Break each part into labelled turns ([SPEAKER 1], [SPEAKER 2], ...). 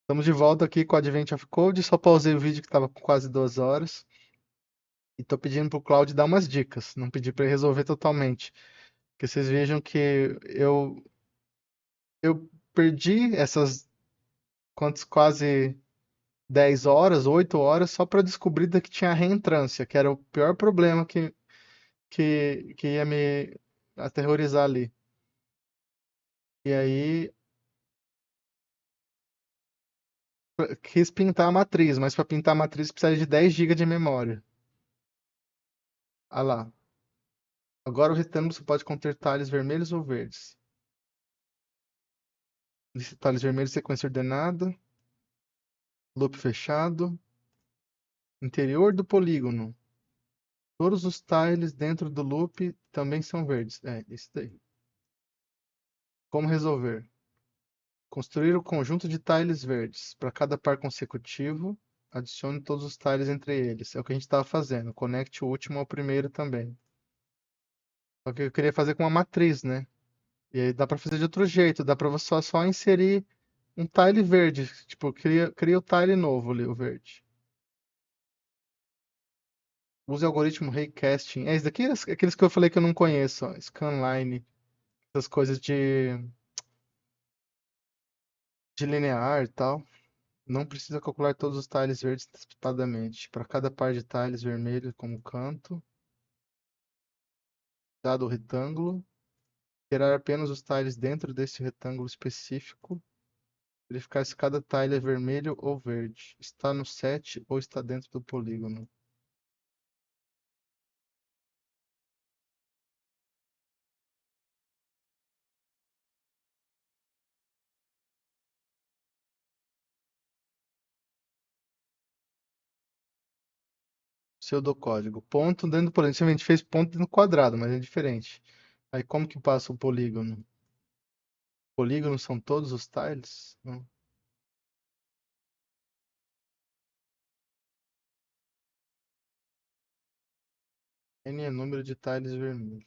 [SPEAKER 1] Estamos de volta aqui com o Advent of Code. Só pausei o vídeo que estava com quase 2 horas. E estou pedindo para o Claudio dar umas dicas. Não pedi para ele resolver totalmente. Porque vocês vejam que eu perdi essas quase 10 horas, 8 horas, só para descobrir que tinha reentrância, que era o pior problema que ia me aterrorizar ali. E aí quis pintar a matriz, mas para pintar a matriz precisa de 10 GB de memória. Ah lá. Agora o retângulo só pode conter talhos vermelhos ou verdes. Detalhes vermelhos, sequência ordenada, loop fechado, interior do polígono. Todos os tiles dentro do loop também são verdes. É, isso daí. Como resolver? Construir o conjunto de tiles verdes. Para cada par consecutivo, adicione todos os tiles entre eles. É o que a gente estava fazendo. Conecte o último ao primeiro também. Só que eu queria fazer com uma matriz, né? E aí dá para fazer de outro jeito. Dá para você só inserir um tile verde. Tipo, cria o tile novo ali, o verde. Use o algoritmo Raycasting. É, isso daqui é aqueles que eu falei que eu não conheço, ó. Scanline, essas coisas de linear e tal. Não precisa calcular todos os tiles verdes antecipadamente. Para cada par de tiles vermelhos como canto, dado o retângulo, gerar apenas os tiles dentro desse retângulo específico. Verificar se cada tile é vermelho ou verde. Está no set ou está dentro do polígono. Pseudocódigo. Ponto dentro do polígono. A gente fez ponto dentro do quadrado, mas é diferente. Aí como que passa o polígono? Polígonos são todos os tiles? Não. N é número de tiles vermelhos.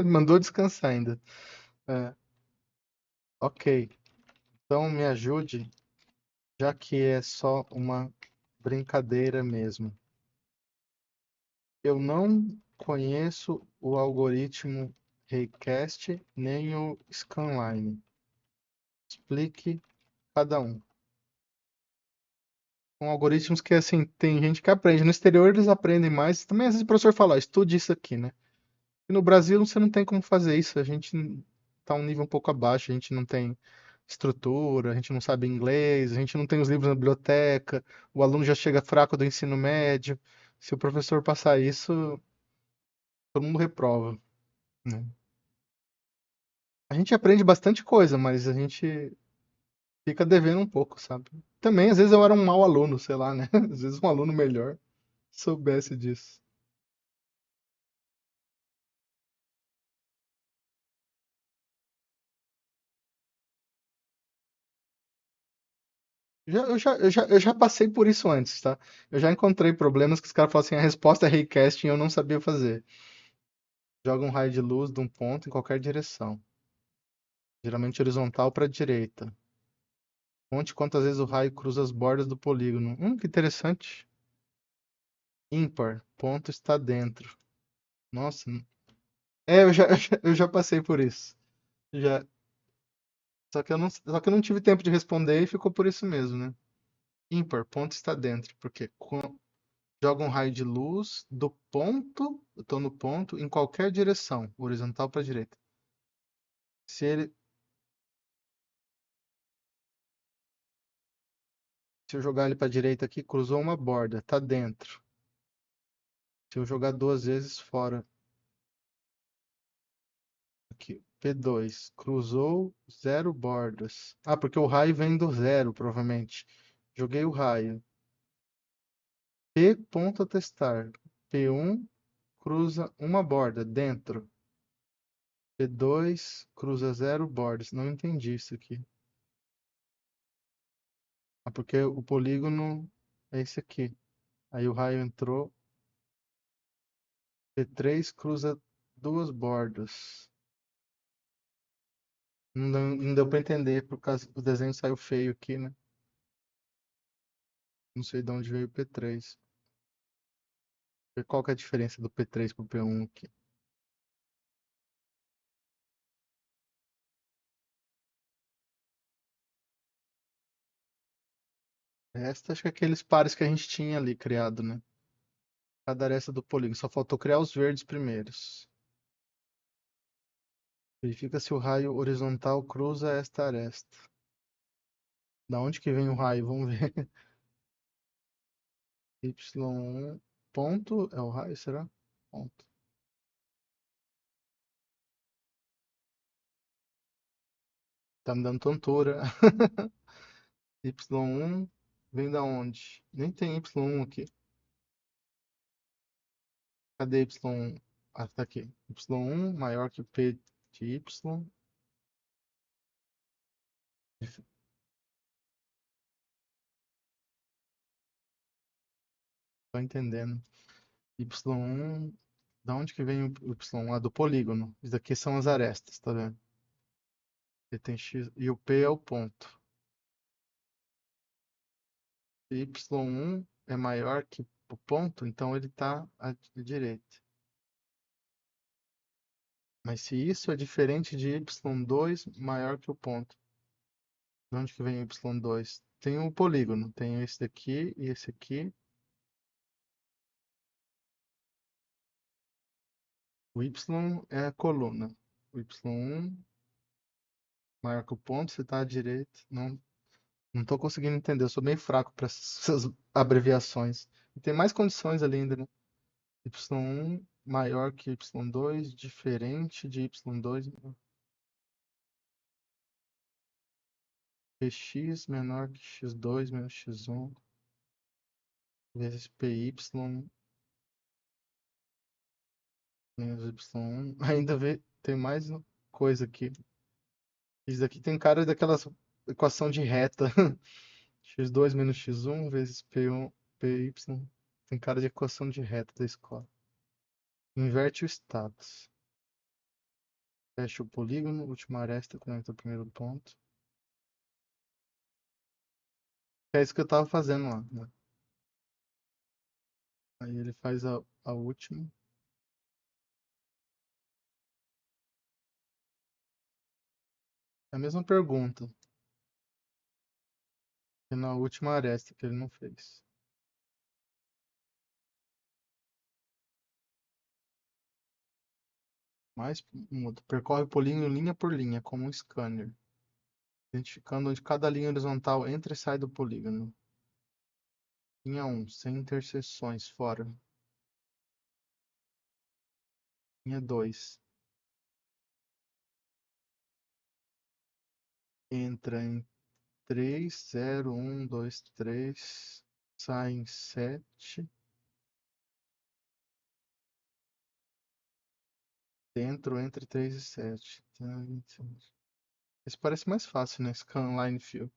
[SPEAKER 1] Mandou descansar ainda. É, ok. Então me ajude, já que é só uma brincadeira mesmo. Eu não conheço o algoritmo Raycast nem o Scanline. Explique cada um. São algoritmos que, assim, tem gente que aprende. No exterior eles aprendem mais. Também às vezes o professor fala, ó, estude isso aqui, né? E no Brasil você não tem como fazer isso. A gente está um nível um pouco abaixo. A gente não tem estrutura, a gente não sabe inglês, a gente não tem os livros na biblioteca. O aluno já chega fraco do ensino médio. Se o professor passar isso, todo mundo reprova, né? A gente aprende bastante coisa, mas a gente fica devendo um pouco, sabe? Também, às vezes eu era um mau aluno, sei lá, né? Às vezes um aluno melhor soubesse disso. Eu já passei por isso antes, tá? Eu já encontrei problemas que os caras falam assim, a resposta é raycasting e eu não sabia fazer. Joga um raio de luz de um ponto em qualquer direção, geralmente horizontal para a direita. Conte quantas vezes o raio cruza as bordas do polígono. Que interessante. Ímpar, ponto está dentro. Nossa, eu já passei por isso. Já, só que eu não tive tempo de responder e ficou por isso mesmo, né? Ímpar, ponto está dentro, porque joga um raio de luz do ponto, eu tô no ponto, em qualquer direção, horizontal para direita. Se ele, se eu jogar ele para direita aqui, cruzou uma borda, tá dentro. Se eu jogar duas vezes fora, aqui, P2, cruzou zero bordas. Ah, porque o raio vem do zero, provavelmente. Joguei o raio. P ponto a testar. P1 cruza uma borda dentro. P2, cruza 0, bordas. Não entendi isso aqui. Ah, porque o polígono é esse aqui. Aí o raio entrou. P3 cruza duas bordas. Não deu pra entender, por causa o desenho saiu feio aqui, né? Não sei de onde veio o P3. Qual que é a diferença do P3 pro P1 aqui? Esta acho que é aqueles pares que a gente tinha ali criado, né? Cada aresta do polígono. Só faltou criar os verdes primeiros. Verifica se o raio horizontal cruza esta aresta. Da onde que vem o raio? Vamos ver. Y1 ponto é o raio, será? Ponto. Tá me dando tontura. Y1 vem da onde? Nem tem Y1 aqui. Cadê Y1? Ah, tá aqui. Y1 maior que P de Y. Tô entendendo. Y1. Da onde que vem o Y1? Ah, do polígono. Isso daqui são as arestas, tá vendo? Ele tem X e o P é o ponto. Y1 é maior que o ponto, então ele está à direita. Mas se isso é diferente de Y2 maior que o ponto, de onde que vem o Y2? Tem um polígono, tem esse daqui e esse aqui. O Y é a coluna. O Y1 maior que o ponto, você está à direita. Não estou conseguindo entender, eu sou meio fraco para essas abreviações. E tem mais condições ali ainda, né? Y1 maior que Y2, diferente de Y2. Px menor que x2 menos x1 vezes py menos y1. Ainda tem mais coisa aqui. Isso daqui tem cara daquelas equação de reta. x2 menos x1 vezes p1, py. Tem cara de equação de reta da escola. Inverte o status. Fecha o polígono, última aresta, conecta o primeiro ponto. É isso que eu tava fazendo lá, né? Aí ele faz a última. É a mesma pergunta. E na última aresta que ele não fez. Mais muda. Percorre o polígono linha por linha, como um scanner, identificando onde cada linha horizontal entra e sai do polígono. Linha 1, sem interseções, fora. Linha 2, entra em 3, 0, 1, 2, 3, sai em 7, dentro entre 3 e 7. Esse parece mais fácil, né? Scanline Fill.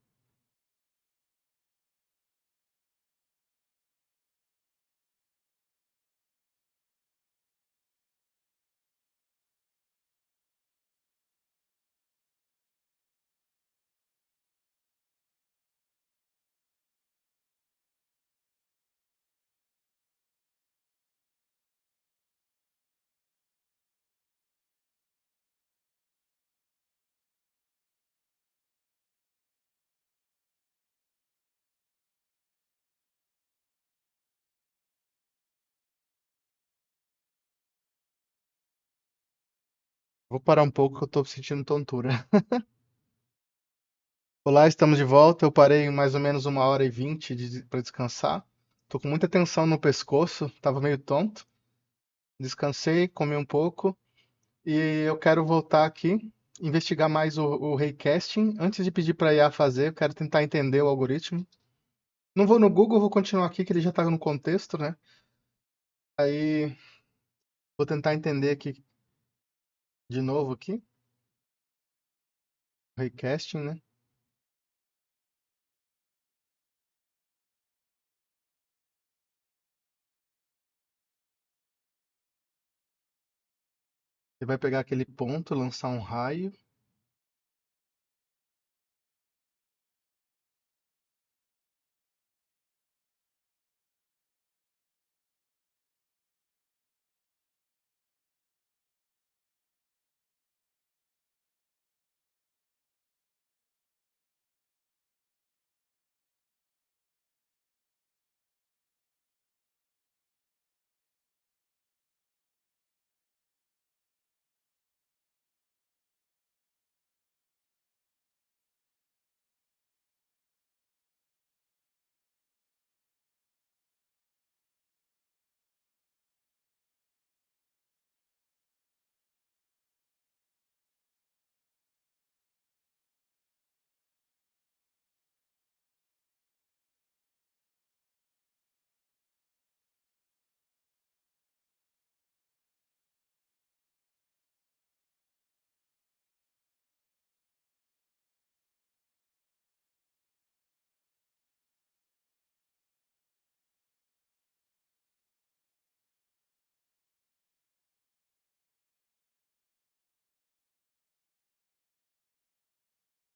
[SPEAKER 1] Vou parar um pouco que eu tô sentindo tontura. Olá, estamos de volta. Eu parei em mais ou menos 1h20 para descansar. Tô com muita tensão no pescoço, tava meio tonto. Descansei, comi um pouco e eu quero voltar aqui, investigar mais o raycasting. Antes de pedir para a IA fazer, eu quero tentar entender o algoritmo. Não vou no Google, vou continuar aqui que ele já está no contexto, né? Aí vou tentar entender aqui De novo aqui, Raycasting, né? Você vai pegar aquele ponto, lançar um raio.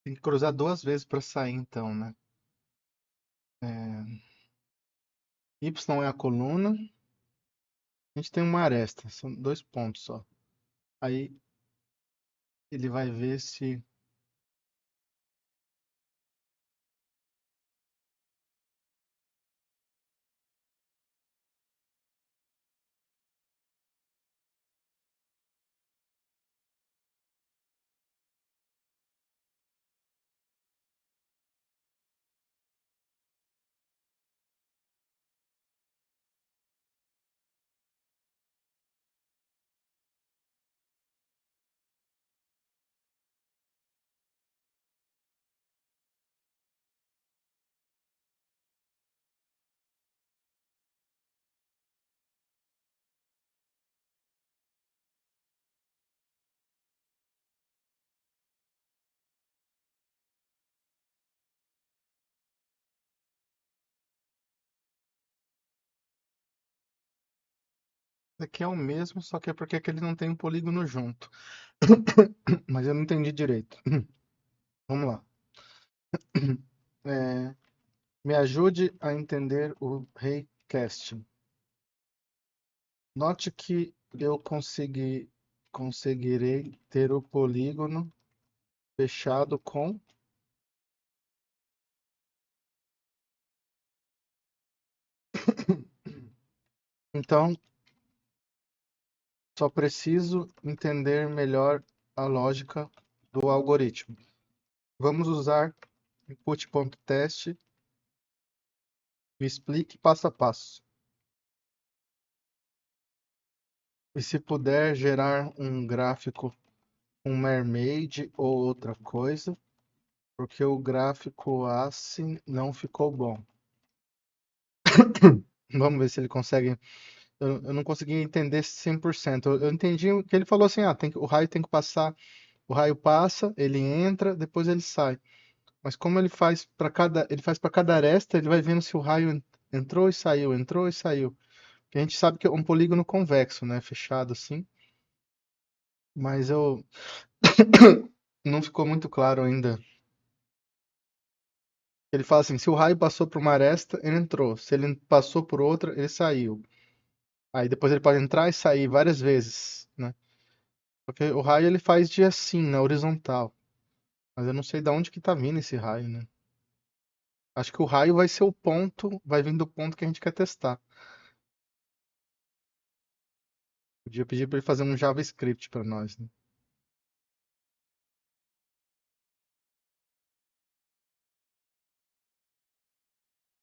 [SPEAKER 1] Tem que cruzar duas vezes para sair, então, né? É, Y é a coluna. A gente tem uma aresta, são dois pontos só. Aí ele vai ver se aqui é o mesmo, só que é porque aqui ele não tem um polígono junto. Mas eu não entendi direito. Vamos lá. É, me ajude a entender o Raycasting. Note que eu conseguirei ter o polígono fechado com. Então, só preciso entender melhor a lógica do algoritmo. Vamos usar input.teste. Me explique passo a passo. E se puder gerar um gráfico, um mermaid ou outra coisa, porque o gráfico assim não ficou bom. Vamos ver se ele consegue. Eu não consegui entender 100%. Eu entendi que ele falou assim: o raio tem que passar. O raio passa, ele entra, depois ele sai. Mas como ele faz para cada aresta, ele vai vendo se o raio entrou e saiu, entrou e saiu. Porque a gente sabe que é um polígono convexo, né? Fechado assim. Mas eu não ficou muito claro ainda. Ele fala assim: se o raio passou por uma aresta, ele entrou. Se ele passou por outra, ele saiu. Aí depois ele pode entrar e sair várias vezes, né? Porque o raio ele faz de assim, na horizontal. Mas eu não sei de onde que tá vindo esse raio, né? Acho que o raio vai ser o ponto, vai vir do ponto que a gente quer testar. Podia pedir para ele fazer um JavaScript para nós, né?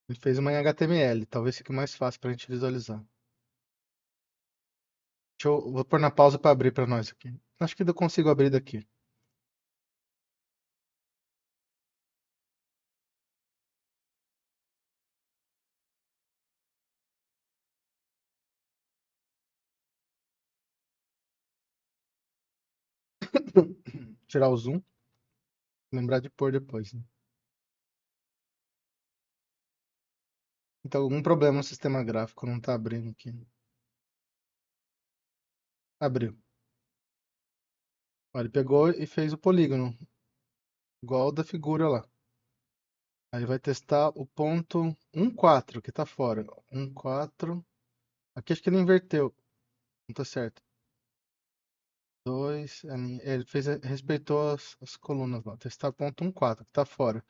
[SPEAKER 1] Ele fez uma em HTML, talvez fique mais fácil para a gente visualizar. Vou pôr na pausa para abrir para nós aqui. Acho que eu consigo abrir daqui. Tirar o zoom. Lembrar de pôr depois, né? Então, algum problema no sistema gráfico, não tá abrindo aqui. Abriu. Ó, ele pegou e fez o polígono, igual o da figura lá. Aí vai testar o ponto 1,4, que tá fora. 1,4. Aqui acho que ele inverteu. Não tá certo. 2. Ele fez, respeitou as colunas lá. Testar ponto 1,4, que tá fora.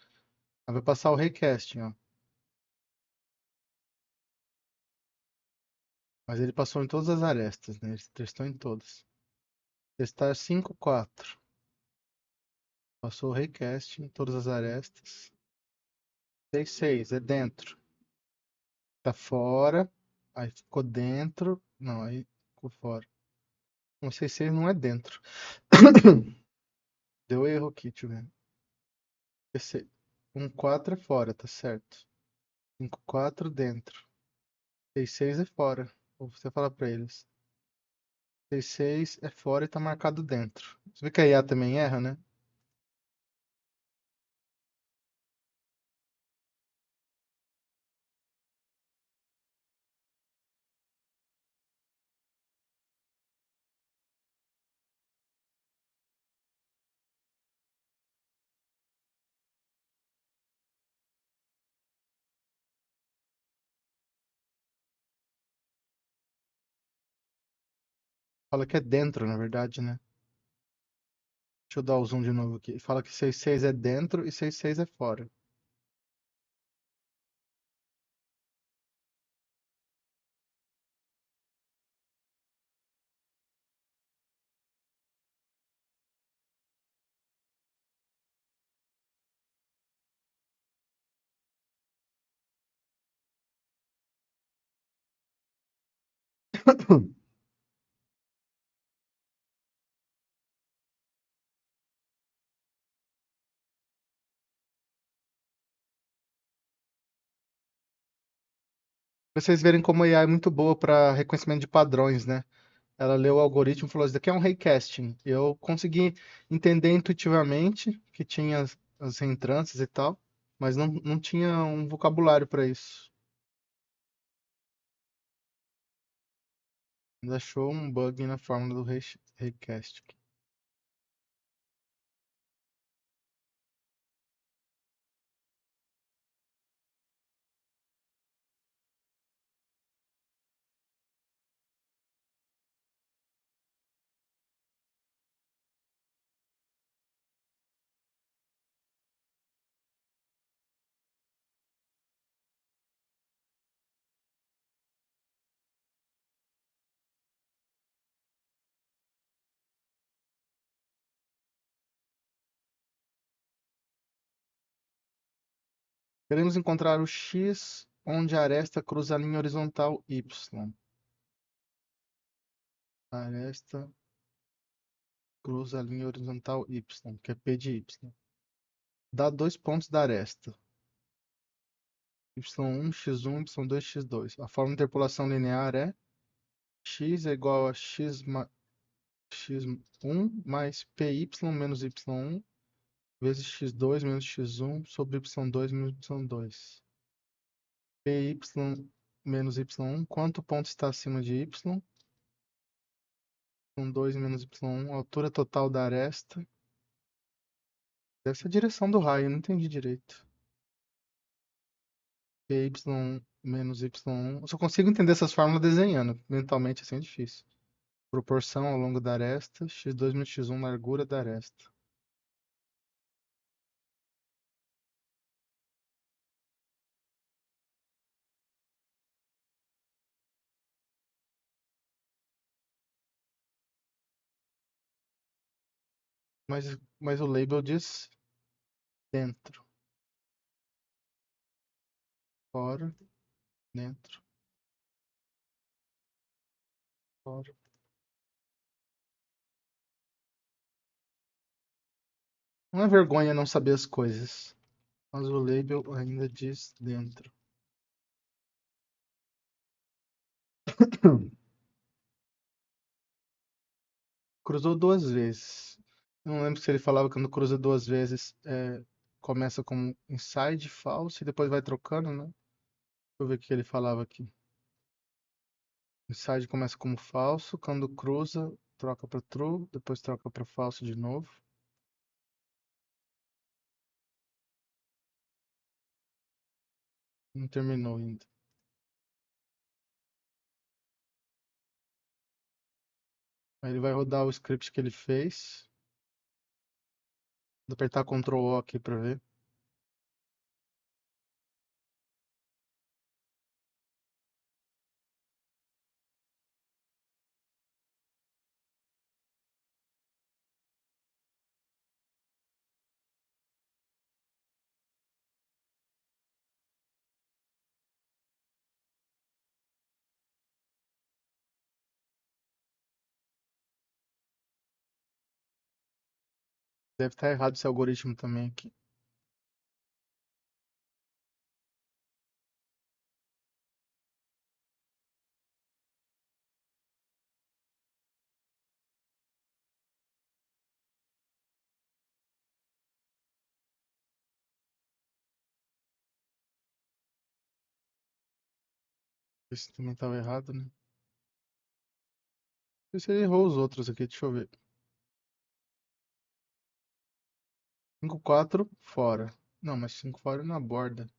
[SPEAKER 1] Aí vai passar o recasting, ó. Mas ele passou em todas as arestas, né? Ele testou em todas. Testar 5,4. Passou o recasting em todas as arestas. 6,6 é dentro. Tá fora. Aí ficou dentro. Não, aí ficou fora. Não sei se não é dentro. Deu erro aqui, deixa eu ver. Esse 1,4 é fora, tá certo. 5,4 dentro. 6,6 é fora. Vou você falar pra eles. 6,6 é fora e tá marcado dentro. Você vê que a IA também erra, né? Fala que é dentro, na verdade, né? Deixa eu dar o zoom de novo aqui. Fala que 6,6 é dentro e 6,6 é fora. Pra vocês verem como a IA é muito boa para reconhecimento de padrões, né? Ela leu o algoritmo e falou: Isso daqui é um raycasting. Eu consegui entender intuitivamente que tinha as reentrâncias e tal, mas não tinha um vocabulário para isso. Ainda achou um bug na fórmula do raycasting. Queremos encontrar o X onde a aresta cruza a linha horizontal Y. A aresta cruza a linha horizontal Y, que é P de Y. Dá dois pontos da aresta. Y1, X1, Y2, X2. A forma de interpolação linear é x é igual a x1 mais py menos y1 vezes x2 menos x1 sobre y2 menos y2. Py menos y1, quanto ponto está acima de y? Y2 menos y1, altura total da aresta. Deve ser a direção do raio, não entendi direito. Py menos y1. Eu só consigo entender essas fórmulas desenhando. Mentalmente assim é difícil. Proporção ao longo da aresta, x2 menos x1, largura da aresta. Mas o label diz dentro, fora, dentro, fora. Não é vergonha não saber as coisas, mas o label ainda diz dentro. Cruzou duas vezes. Eu não lembro se ele falava que quando cruza duas vezes começa como inside false e depois vai trocando, né? Deixa eu ver o que ele falava aqui. Inside começa como falso, quando cruza, troca para true, depois troca para falso de novo. Não terminou ainda. Aí ele vai rodar o script que ele fez. Vou apertar Ctrl O aqui para ver. Deve estar errado esse algoritmo também aqui. Esse também estava errado, né? Não sei se ele errou os outros aqui, deixa eu ver. 5-4 fora. Não, mas 5 fora na borda.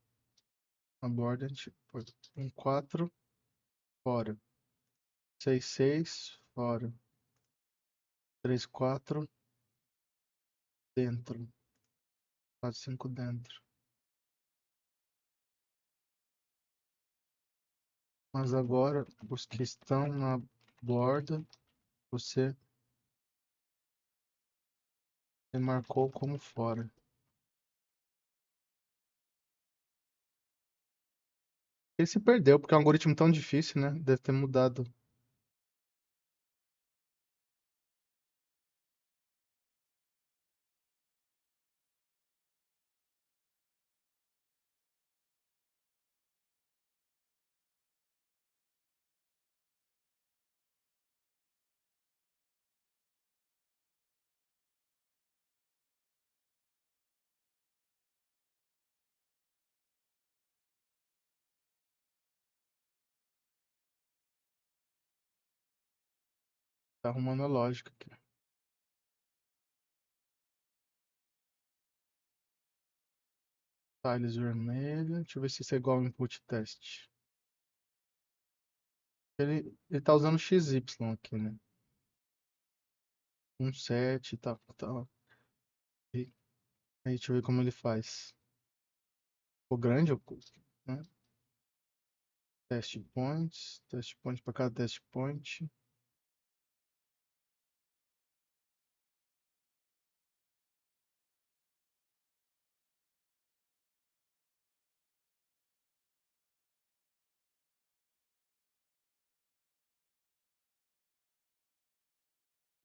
[SPEAKER 1] Na borda a gente põe 1-4 fora. 6-6 fora. 3-4 dentro. 4-5 dentro. Mas agora, os que estão na borda, você marcou como fora. Ele se perdeu, porque é um algoritmo tão difícil, né? Deve ter mudado. Tá arrumando a lógica aqui. Tiles vermelho. Deixa eu ver se isso é igual ao input test. Ele tá usando XY aqui, né? 1-7 e tal, tal. E aí, deixa eu ver como ele faz. Ficou grande, né? Test point para cada test point.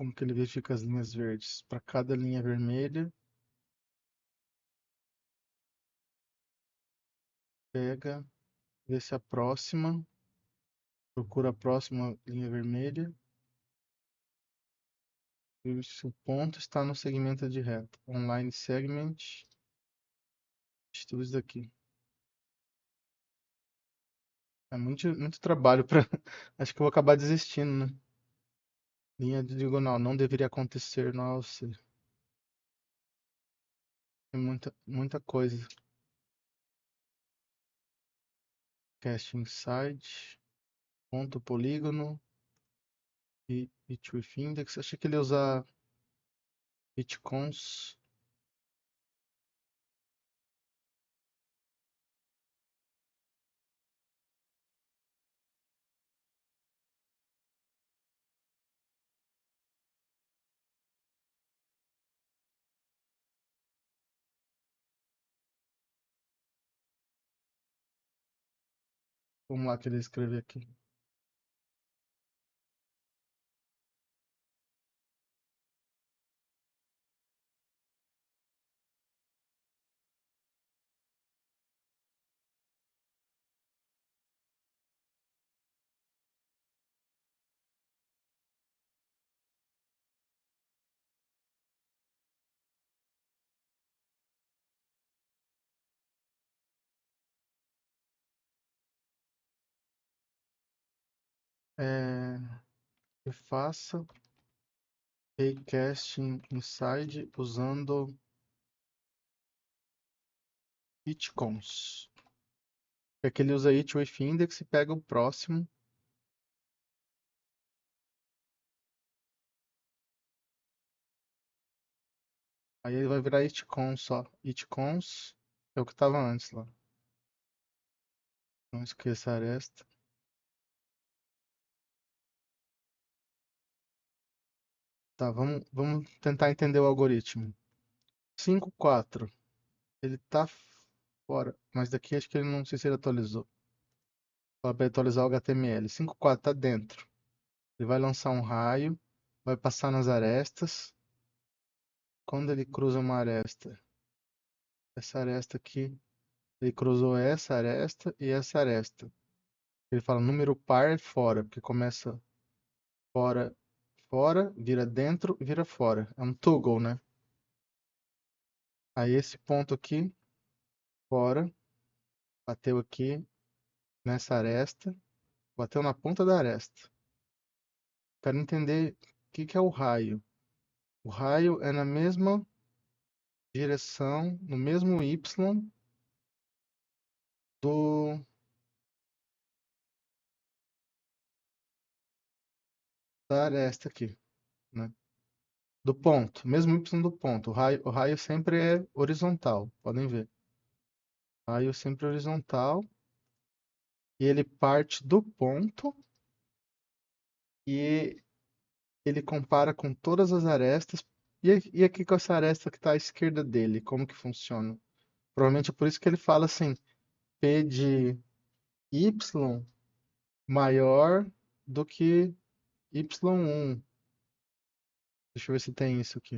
[SPEAKER 1] Como que ele verifica as linhas verdes? Para cada linha vermelha, pega, vê se a próxima, procura a próxima linha vermelha, e se o ponto está no segmento de reta. Online segment, tudo isso daqui. É muito trabalho para. Acho que eu vou acabar desistindo, né? Linha diagonal não deveria acontecer no AOC. Tem muita coisa. Cast inside, ponto polígono e hit with index. Achei que ele ia usar hitcons. Vamos lá que ele escreve aqui. É, e faça Raycasting inside usando itcons. É que ele usa it with index e pega o próximo. Aí ele vai virar itcons só. Itcons é o que estava antes lá. Não esqueça a aresta. Tá, vamos tentar entender o algoritmo. 5.4. Ele tá fora. Mas daqui acho que ele não sei se ele atualizou. Para atualizar o HTML. 5.4 tá dentro. Ele vai lançar um raio. Vai passar nas arestas. Quando ele cruza uma aresta. Essa aresta aqui. Ele cruzou essa aresta e essa aresta. Ele fala número par é fora. Porque começa fora, fora, vira dentro e vira fora. É um toggle, né? Aí esse ponto aqui, fora, bateu aqui nessa aresta, bateu na ponta da aresta. Quero entender o que é o raio. O raio é na mesma direção, no mesmo y do da aresta aqui, né? Do ponto, mesmo y do ponto. O raio sempre é horizontal, podem ver. O raio sempre é horizontal e ele parte do ponto e ele compara com todas as arestas. E aqui com essa aresta que está à esquerda dele, como que funciona? Provavelmente é por isso que ele fala assim, P de Y maior do que Y1. Deixa eu ver se tem isso aqui.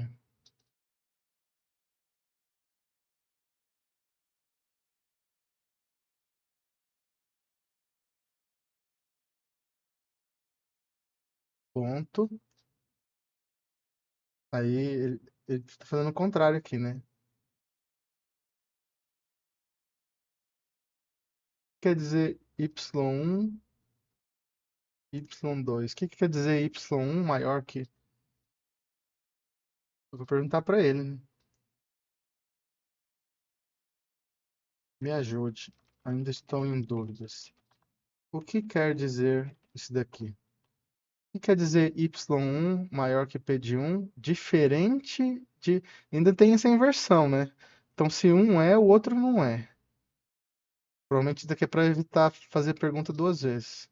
[SPEAKER 1] Ponto. Aí ele tá fazendo o contrário aqui, né? Quer dizer Y1, Y2. O que que quer dizer Y1 maior que... Eu vou perguntar para ele, né? Me ajude. Ainda estou em dúvidas. O que quer dizer isso daqui? O que quer dizer Y1 maior que P de 1? Diferente de... Ainda tem essa inversão, né? Então, se um é, o outro não é. Provavelmente isso daqui é para evitar fazer pergunta duas vezes.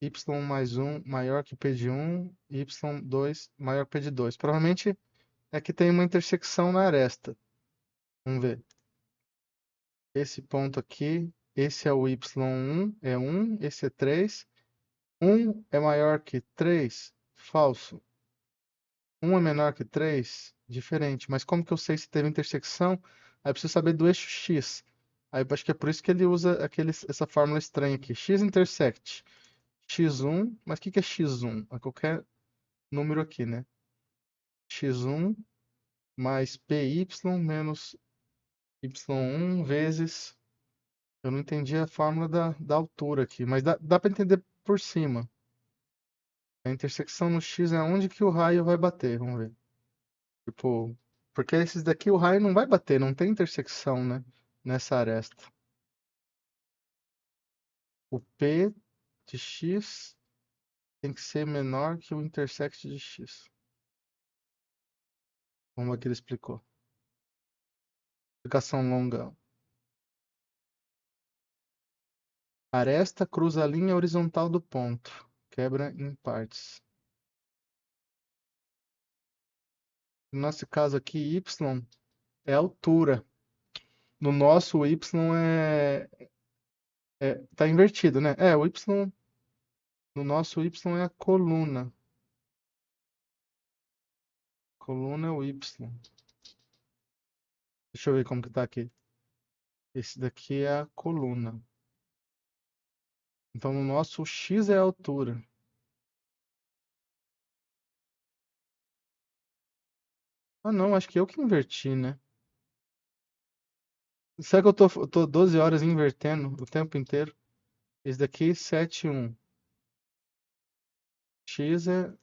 [SPEAKER 1] Y mais 1 maior que P de 1, Y2 maior que P de 2. Provavelmente é que tem uma intersecção na aresta. Vamos ver. Esse ponto aqui, esse é o Y1, é 1, esse é 3. 1 é maior que 3? Falso. 1 é menor que 3? Diferente. Mas como que eu sei se teve intersecção? Aí eu preciso saber do eixo X. Aí eu acho que é por isso que ele usa essa fórmula estranha aqui. X intersect x1, mas o que é x1? É qualquer número aqui, né? x1 mais py menos y1 vezes... Eu não entendi a fórmula da altura aqui, mas dá para entender por cima. A intersecção no x é onde que o raio vai bater, vamos ver. Tipo, porque esses daqui o raio não vai bater, não tem intersecção, né? Nessa aresta. O P de x tem que ser menor que o intersect de x. Como é que ele explicou? Explicação longa. Aresta cruza a linha horizontal do ponto. Quebra em partes. No nosso caso aqui, y é altura. No nosso, o y tá invertido, né? O y, no nosso, o y é a coluna. Coluna é o y. Deixa eu ver como que tá aqui. Esse daqui é a coluna. Então, no nosso, o x é a altura. Ah, não, acho que eu que inverti, né? Será que eu tô 12 horas invertendo o tempo inteiro? Esse daqui, 7, 1. X é...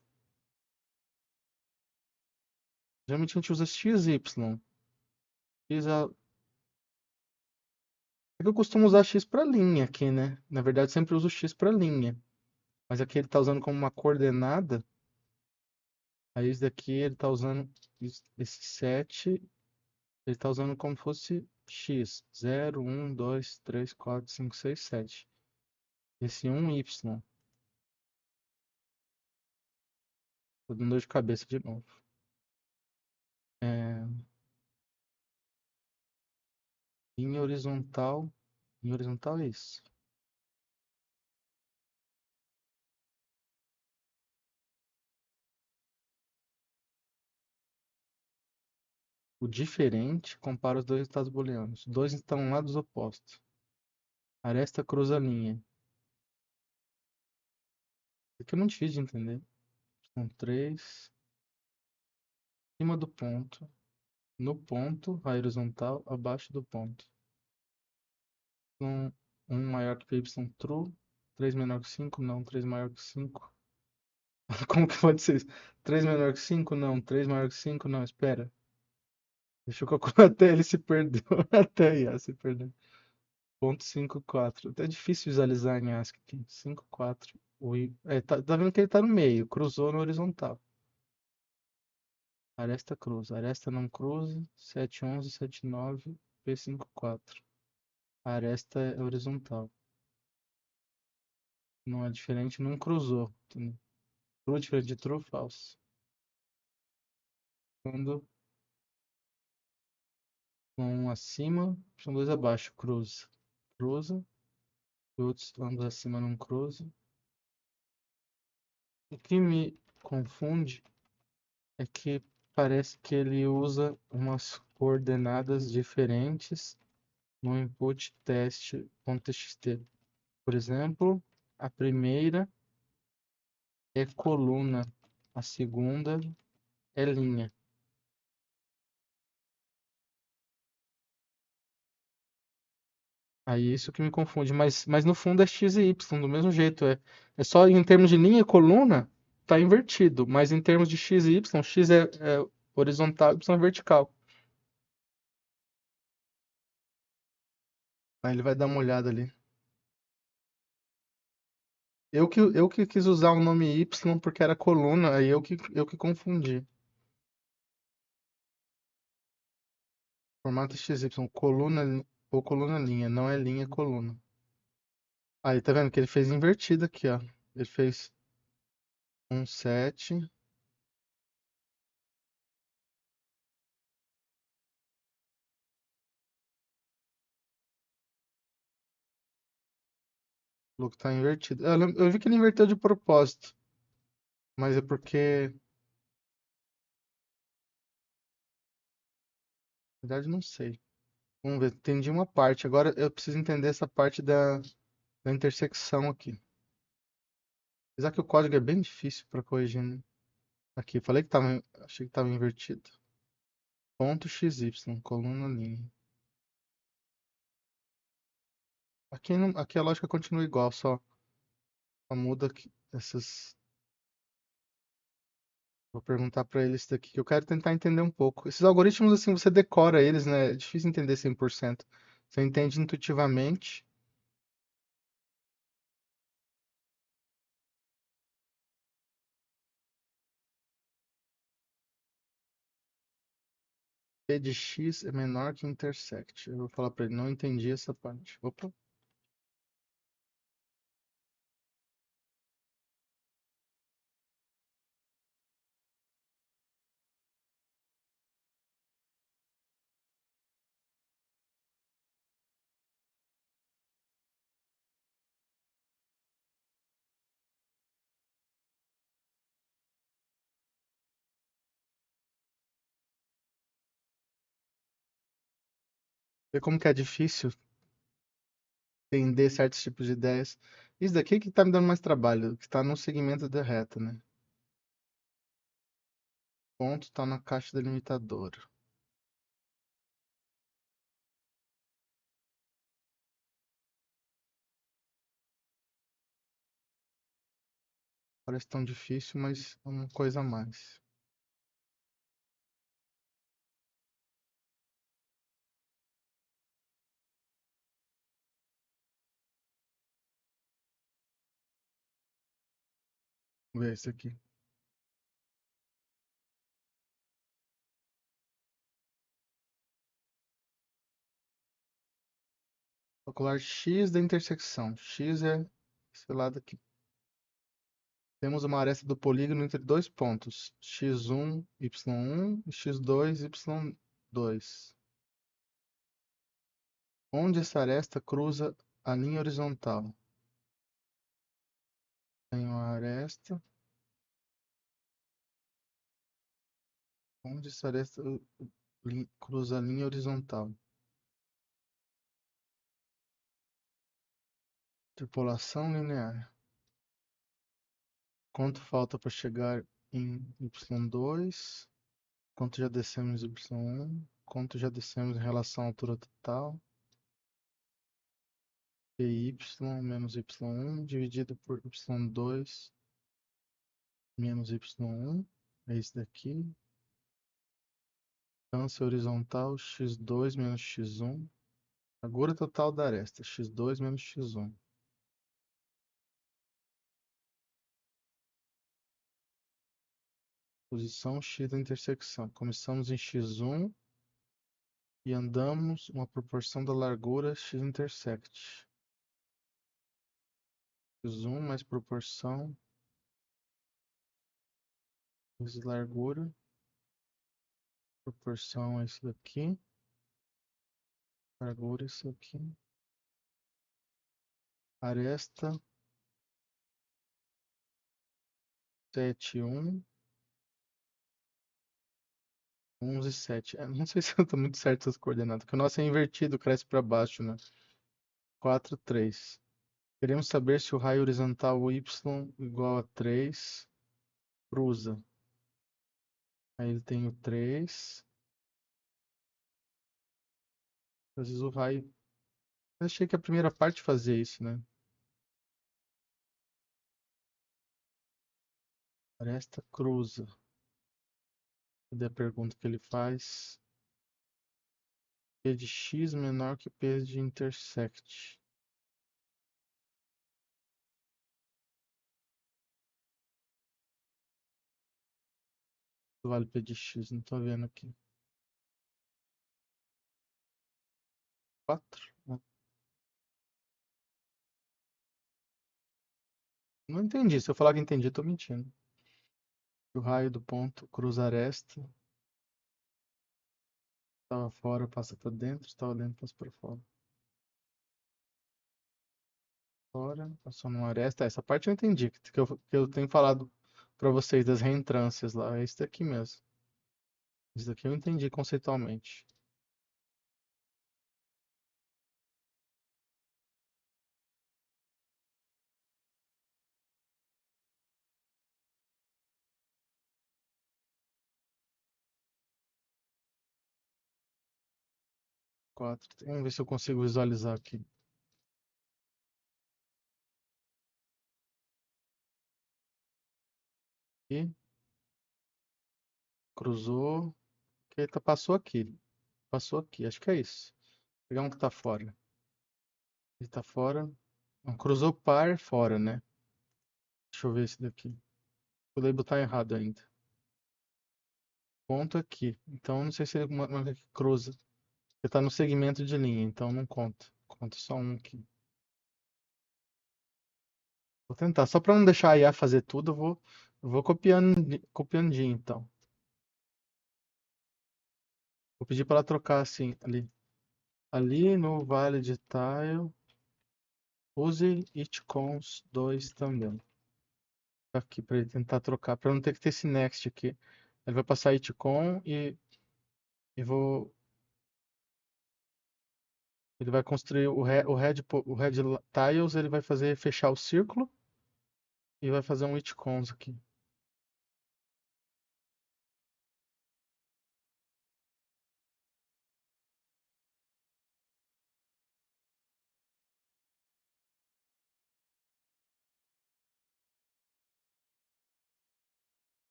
[SPEAKER 1] Geralmente a gente usa x, y. X é que eu costumo usar x para linha aqui, né? Na verdade, sempre uso x para linha. Mas aqui ele tá usando como uma coordenada. Aí esse daqui ele tá usando esse 7, ele tá usando como fosse x. 0, 1, 2, 3, 4, 5, 6, 7. Esse 1, y. Tô dando dor de cabeça de novo. É, linha horizontal. Linha horizontal é isso. O diferente compara os dois resultados booleanos. Os dois estão em lados opostos. Aresta cruza a linha. Isso aqui é muito difícil de entender. São 3. Acima do ponto. No ponto, a horizontal, abaixo do ponto. Um, 1 maior que y, true. 3 menor que 5, não. 3 maior que 5. Como que pode ser isso? 3 menor que 5, não. 3 maior que 5, não. Espera. Deixa eu calcular até ele se perdeu. Até IA se perdeu. Ponto 5, 4. Até é difícil visualizar em ASCII aqui. 5, 4. Tá vendo que ele tá no meio. Cruzou no horizontal. Aresta cruza. Aresta não cruza. 7, 11, 7, 9. P5, 4. Aresta é horizontal. Não é diferente, não cruzou. True é diferente de true, falso. Quando um acima, são dois abaixo, cruza. Cruza. E outros ambos acima não cruzam. O que me confunde é que parece que ele usa umas coordenadas diferentes no input teste.txt. Por exemplo, a primeira é coluna, a segunda é linha. Aí isso que me confunde, mas no fundo é x e y, do mesmo jeito. É só em termos de linha e coluna, tá invertido, mas em termos de x e y, x é horizontal, y é vertical. Aí ele vai dar uma olhada ali. Eu que quis usar o nome y porque era coluna, aí eu que confundi. Formato XY, coluna ou coluna linha, não é linha, é coluna. Aí tá vendo que ele fez invertido aqui, ó. Ele fez um 7. Falou que tá invertido. Eu vi que ele inverteu de propósito, mas é porque, na verdade, não sei. Vamos ver, entendi uma parte. Agora eu preciso entender essa parte da intersecção aqui. Apesar que o código é bem difícil para corrigir, né? Aqui, falei que tava, achei que estava invertido. Ponto XY, coluna linha. Aqui, aqui a lógica continua igual, só muda aqui essas. Vou perguntar para ele isso daqui, que eu quero tentar entender um pouco. Esses algoritmos, assim, você decora eles, né? É difícil entender 100%. Você entende intuitivamente. P de x é menor que intersect. Eu vou falar para ele, não entendi essa parte. Opa. Vê como que é difícil entender certos tipos de ideias. Isso daqui que tá me dando mais trabalho, que tá no segmento da reta, né? Ponto tá na caixa delimitadora. Parece tão difícil, mas é uma coisa a mais. Vamos ver esse aqui. Calcular x da intersecção. X é esse lado aqui. Temos uma aresta do polígono entre dois pontos, x1, y1 e x2, y2. Onde essa aresta cruza a linha horizontal? Tem uma aresta. Onde essa aresta cruza a linha horizontal? Interpolação linear. Quanto falta para chegar em y2? Quanto já descemos em y1? Quanto já descemos em relação à altura total? Py menos y1 dividido por y2 menos y1. É isso daqui. Distância horizontal x2 menos x1. Agora total da aresta x2 menos x1. Posição x da intersecção. Começamos em x1 e andamos uma proporção da largura x-intersect. X1 mais proporção vezes largura. Proporção é isso daqui. Largura é isso aqui. Aresta 7, 1. 11, 7. Não sei se eu tô muito certo essas coordenadas, porque o nosso é invertido, cresce para baixo, né? 4, 3. Queremos saber se o raio horizontal y igual a 3 cruza. Aí ele tem o 3. Às vezes o raio... Eu achei que a primeira parte fazia isso, né? Aresta cruza. Cadê a pergunta que ele faz? P de x menor que P de intersect. Vale P de x, não tô vendo aqui. 4? Não entendi. Se eu falar que entendi, eu tô mentindo. O raio do ponto cruza a aresta. Estava fora, passa para dentro. Estava dentro, passa para fora. Fora, passou numa aresta. Essa parte eu entendi. Que eu tenho falado para vocês das reentrâncias lá. É isso daqui mesmo. Isso daqui eu entendi conceitualmente. Quatro. Vamos ver se eu consigo visualizar aqui. E cruzou. Passou aqui. Passou aqui. Acho que é isso. Vou pegar um que tá fora. Ele tá fora. Não, cruzou par fora, né? Deixa eu ver esse daqui. Pulei botar errado ainda. Ponto aqui. Então não sei se ele marca que cruza. Ele tá no segmento de linha, então não conta. Conta só um aqui. Vou tentar. Só para não deixar a IA fazer tudo, eu vou copiando então. Vou pedir para ela trocar assim ali. Ali no Vale de Tile, use itcons 2 também. Aqui para ele tentar trocar, para não ter que ter esse next aqui. Ele vai passar itcon e vou. Ele vai construir o red tiles, ele vai fazer fechar o círculo e vai fazer um itcons aqui.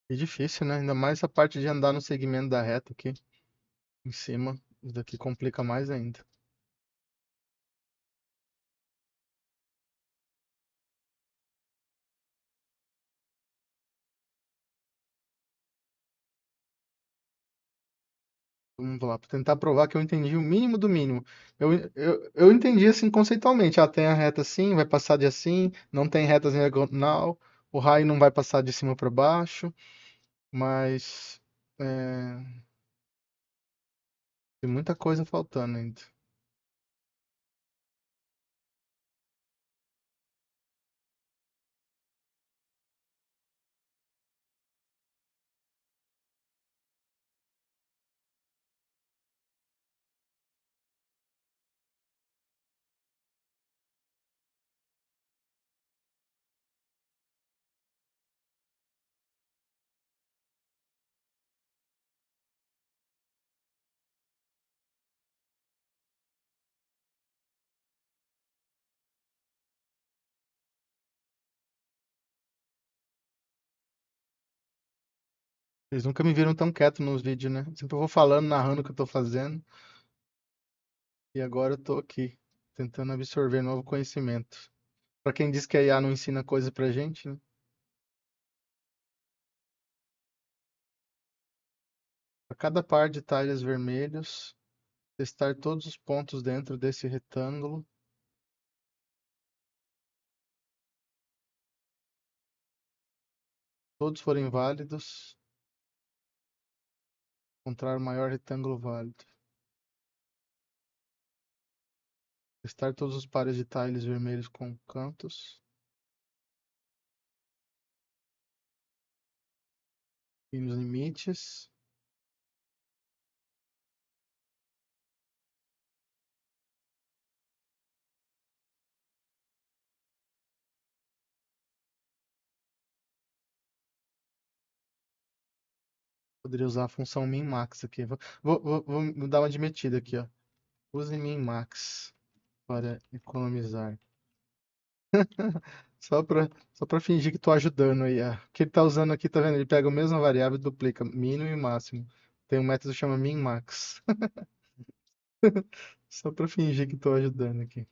[SPEAKER 1] E difícil, né? Ainda mais a parte de andar no segmento da reta aqui em cima. Isso daqui complica mais ainda. Vamos lá, para tentar provar que eu entendi o mínimo do mínimo. Eu entendi assim conceitualmente. Ah, tem a reta assim, vai passar de assim, não tem retas em diagonal, o raio não vai passar de cima para baixo, mas é, tem muita coisa faltando ainda. Eles nunca me viram tão quieto nos vídeos, né? Sempre eu vou falando, narrando o que eu tô fazendo, e agora eu tô aqui, tentando absorver novo conhecimento. Pra quem diz que a IA não ensina coisa pra gente, né? A cada par de talhas vermelhos, testar todos os pontos dentro desse retângulo. Todos forem válidos, encontrar o maior retângulo válido. Testar todos os pares de tiles vermelhos com cantos. E nos limites. Poderia usar a função min-max aqui. Vou dar uma admitida aqui, ó. Use min-max para economizar. Só pra fingir que tô ajudando aí. Ó. O que ele tá usando aqui, tá vendo? Ele pega a mesma variável e duplica mínimo e máximo. Tem um método que chama min-max. Só pra fingir que tô ajudando aqui.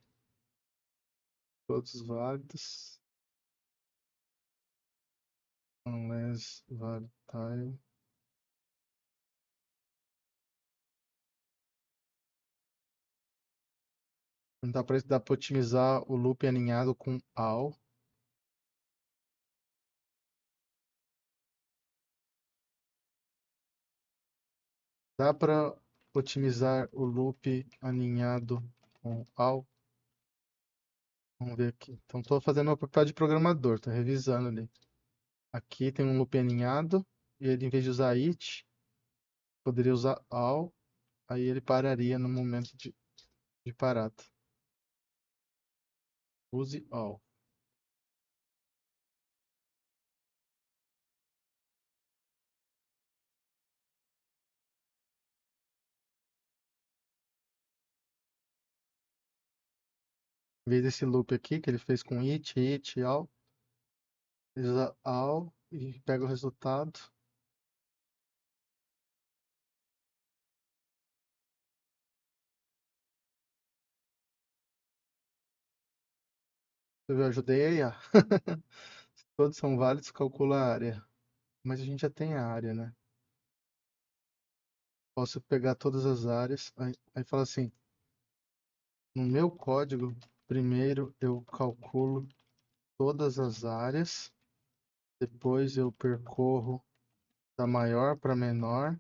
[SPEAKER 1] Todos válidos. Unless valid tile. Perguntar para ele se dá para otimizar o loop alinhado com all. Dá para otimizar o loop alinhado com all? Vamos ver aqui. Então estou fazendo meu papel de programador, estou revisando ali. Aqui tem um loop alinhado e ele, em vez de usar it, poderia usar all. Aí ele pararia no momento de parada. Use all. Em vez desse loop aqui que ele fez com it, all, ele usa all e pega o resultado. Eu ajudei aí, ó. Todos são válidos, calcula a área. Mas a gente já tem a área, né? Posso pegar todas as áreas. Aí fala assim: no meu código, primeiro eu calculo todas as áreas, depois eu percorro da maior para menor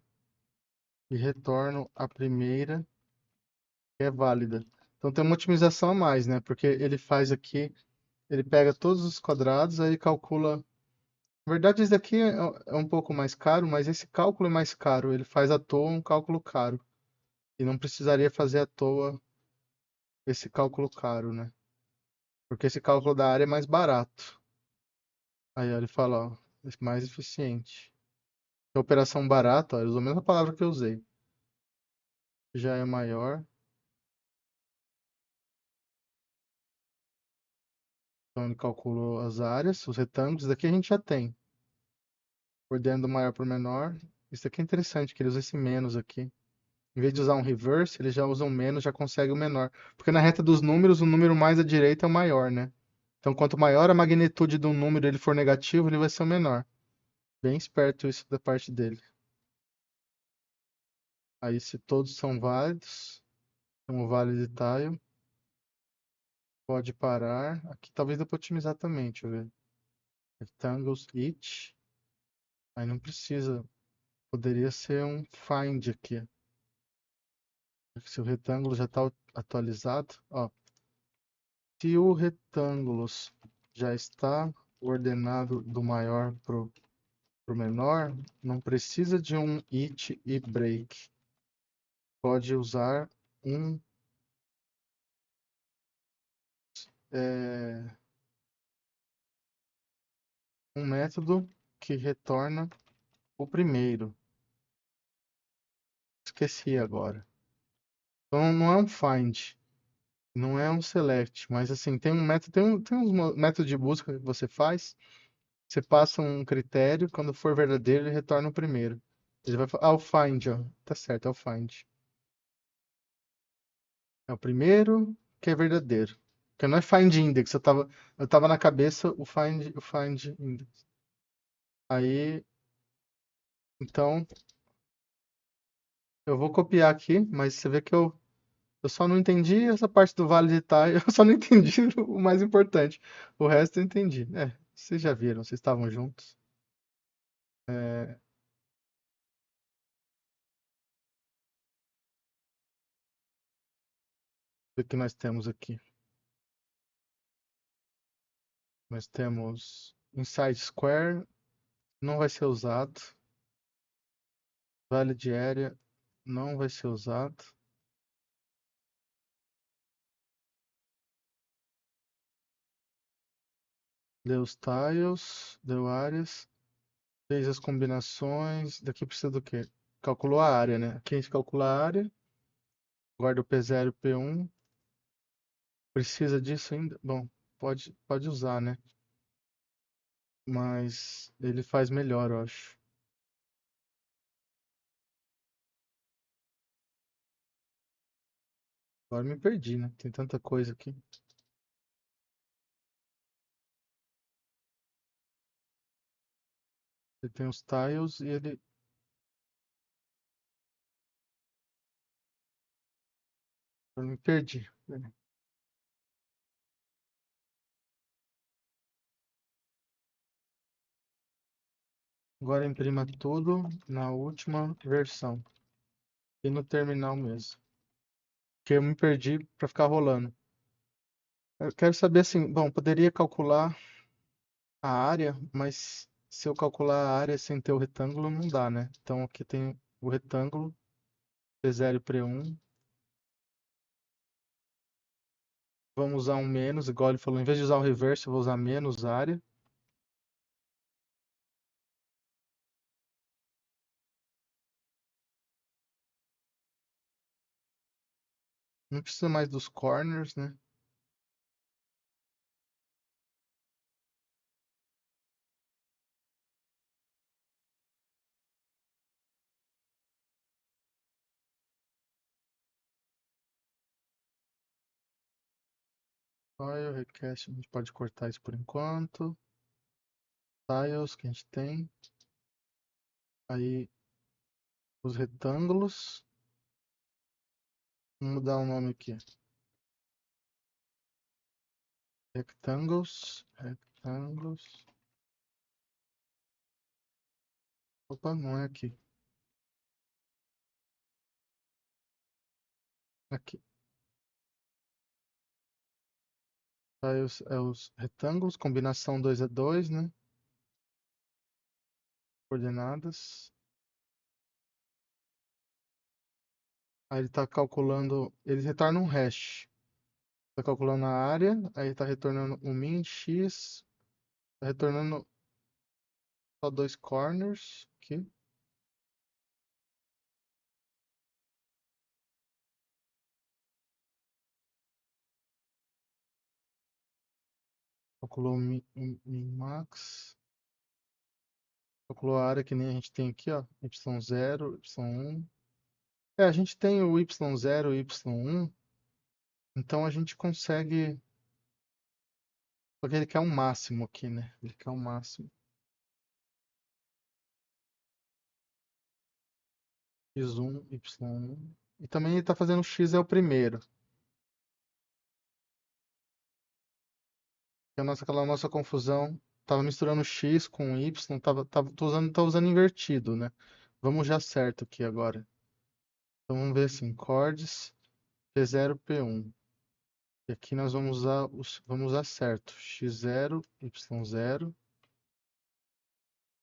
[SPEAKER 1] e retorno a primeira que é válida. Então tem uma otimização a mais, né? Porque ele faz aqui, ele pega todos os quadrados, aí calcula. Na verdade, esse daqui é um pouco mais caro, mas esse cálculo é mais caro. Ele faz à toa um cálculo caro. E não precisaria fazer à toa esse cálculo caro, né? Porque esse cálculo da área é mais barato. Aí ele fala, ó, é mais eficiente. A operação barata, ó, ele usou a mesma palavra que eu usei. Já é maior, então ele calculou as áreas, os retângulos, daqui a gente já tem. ordenando do maior para o menor. Isso aqui é interessante, que ele usa esse menos aqui. Em vez de usar um reverse, eles já usam menos, já consegue o menor. Porque na reta dos números, o número mais à direita é o maior, né? Então, quanto maior a magnitude de um número ele for negativo, ele vai ser o menor. Bem esperto isso da parte dele. Aí, se todos são válidos, então o valid tile pode parar. Aqui talvez dê para otimizar também, deixa eu ver. Rectangles each. Aí não precisa. Poderia ser um find aqui. Se o retângulo já está atualizado, ó. Se o retângulo já está ordenado do maior para o menor, não precisa de um it e break. Pode usar um é, um método que retorna o primeiro. Esqueci agora. Então não é um find, não é um select, mas assim, tem um método, tem uns métodos de busca que você faz. Você passa um critério, quando for verdadeiro, ele retorna o primeiro. Ele vai falar, o find, ó. Tá certo, é o find. É o primeiro que é verdadeiro. Porque não é find index, eu tava na cabeça o find index. Aí, então, eu vou copiar aqui, mas você vê que eu só não entendi essa parte do vale de Itaia, eu só não entendi o mais importante. O resto eu entendi. É, vocês já viram, vocês estavam juntos. É, o que nós temos aqui? Nós temos inside square, não vai ser usado. Vale de area, não vai ser usado. Deu os tiles, deu áreas, fez as combinações. Daqui precisa do quê? Calculou a área, né? Aqui a gente calcula a área, guarda o P0 e o P1. Precisa disso ainda? Bom, pode usar, né? Mas ele faz melhor, eu acho. Agora me perdi, né? Tem tanta coisa aqui. Ele tem os tiles e ele. Eu me perdi. Agora imprima tudo na última versão. E no terminal mesmo. Porque eu me perdi para ficar rolando. Eu quero saber assim, bom, poderia calcular a área, mas se eu calcular a área sem ter o retângulo, não dá, né? Então aqui tem o retângulo, P0 e P1. Vamos usar um menos, igual ele falou, em vez de usar o reverse, eu vou usar menos área. Não precisa mais dos corners, né? File, request, a gente pode cortar isso por enquanto. Tiles que a gente tem. Aí os retângulos. Vamos mudar o nome aqui. Rectangles. Rectangles. Opa, não é aqui. Aqui. Aí os retângulos, combinação 2 a 2, né? Coordenadas. Aí ele está calculando, ele retorna um hash. Está calculando a área, aí está retornando um min x, está retornando só dois corners aqui. Calculou um min max. Calculou a área que nem a gente tem aqui, ó. Y0, Y1. A gente tem o Y0 e Y1, então a gente consegue. Só que ele quer um máximo aqui, né? Ele quer um máximo. X1, Y1. E também ele está fazendo X é o primeiro. Aquela nossa confusão. Tava misturando X com Y, tô usando invertido, né? Vamos já certo aqui agora. Então vamos ver assim, chords P0, P1. E aqui nós vamos usar certo. X0, Y0,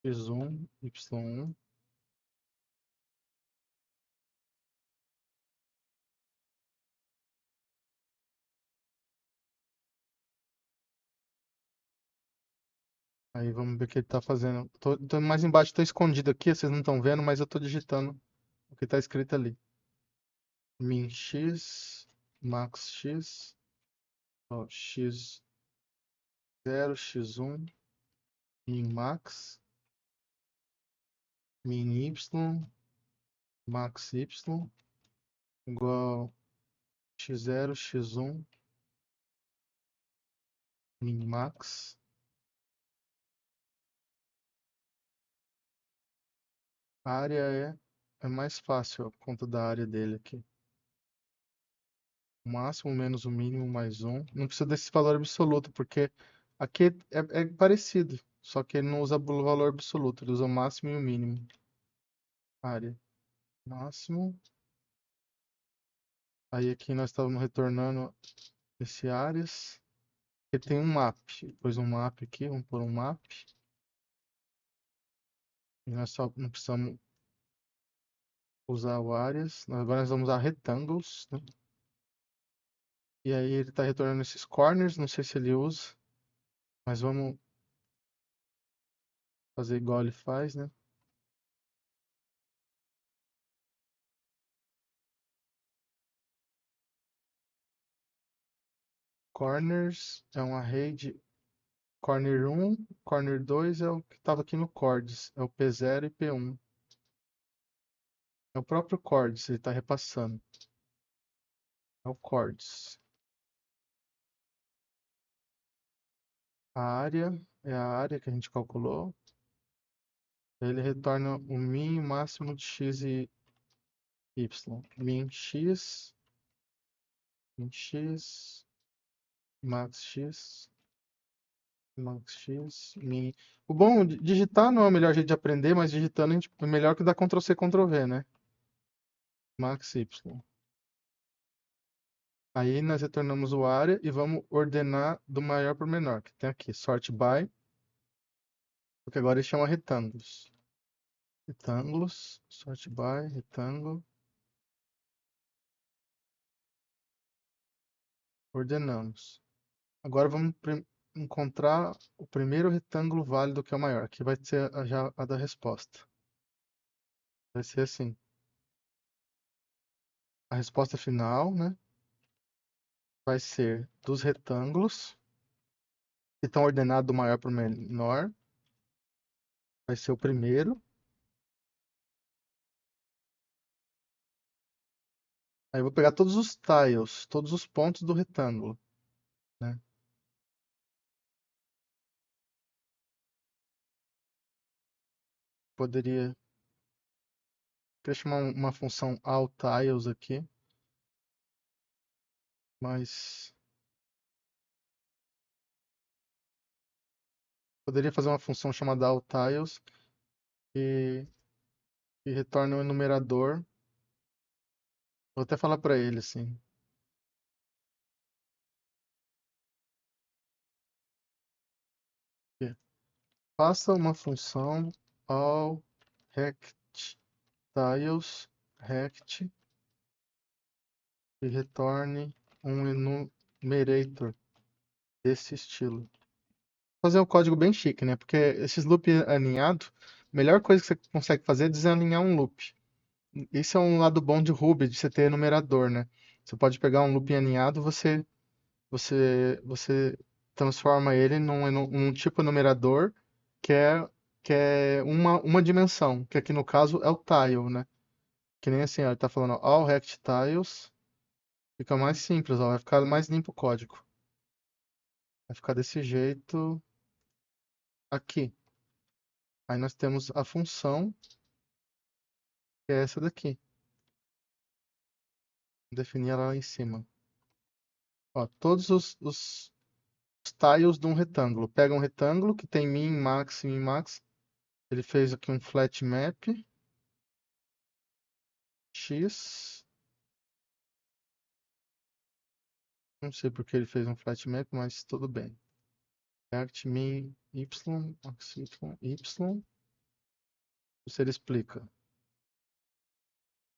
[SPEAKER 1] X1, Y1. Aí vamos ver o que ele tá fazendo. Tô mais embaixo, tô escondido aqui, vocês não estão vendo, mas eu tô digitando o que tá escrito ali. Min x, max x, ó, x0, x1, min max, min y, max y, igual x0, x1, min max. A área é mais fácil, ó, por conta da área dele aqui. O máximo menos o mínimo mais um. Não precisa desse valor absoluto, porque aqui é parecido. Só que ele não usa o valor absoluto, ele usa o máximo e o mínimo. Área. Máximo. Aí aqui nós estávamos retornando esse áreas. Ele tem um map. Depois um map aqui, vamos pôr um map. E nós só não precisamos usar o áreas. Agora nós vamos usar retangles, né? E aí ele está retornando esses corners, não sei se ele usa. Mas vamos fazer igual ele faz, né? Corners é um array de corner 1, corner 2 é o que estava aqui no chords, é o P0 e P1. É o próprio chords, ele está repassando. É o chords. A área é a área que a gente calculou. Ele retorna o min e o máximo de x e y. Min x, max x, max x, min. O bom, digitar não é o melhor jeito de aprender, mas digitando é melhor que dar Ctrl+C, Ctrl+V, né? Max y. Aí nós retornamos o área e vamos ordenar do maior para o menor, que tem aqui, sort by, porque agora ele chama retângulos. Retângulos, sort by, retângulo. Ordenamos. Agora vamos encontrar o primeiro retângulo válido que é o maior. Aqui vai ser já a da resposta. Vai ser assim. A resposta final, né, vai ser dos retângulos que estão ordenados do maior para o menor. Vai ser o primeiro. Aí eu vou pegar todos os tiles, todos os pontos do retângulo, né? Poderia Queria chamar uma função allTiles aqui, mas poderia fazer uma função chamada allTiles e, e retorna um enumerador. Vou até falar para ele assim. que Faça uma função allRectTiles rect e retorne um enumerator desse estilo. Fazer um código bem chique, né? Porque esses loop alinhados, a melhor coisa que você consegue fazer é desalinhar um loop. Isso é um lado bom de Ruby, de você ter enumerador, né? Você pode pegar um loop aninhado, você transforma ele num tipo enumerador, que é que é uma dimensão, que aqui no caso é o tile, né? Que nem assim, ó, ele tá falando, ó, all rect tiles, fica mais simples, ó, vai ficar mais limpo o código. Vai ficar desse jeito aqui. Aí nós temos a função, que é essa daqui. Vou definir ela lá em cima. Ó, todos os tiles de um retângulo. Pega um retângulo que tem min, max e min, max. Ele fez aqui um flat map x. Não sei porque ele fez um flat map, mas tudo bem. Rect min y, max y, y. Isso ele explica.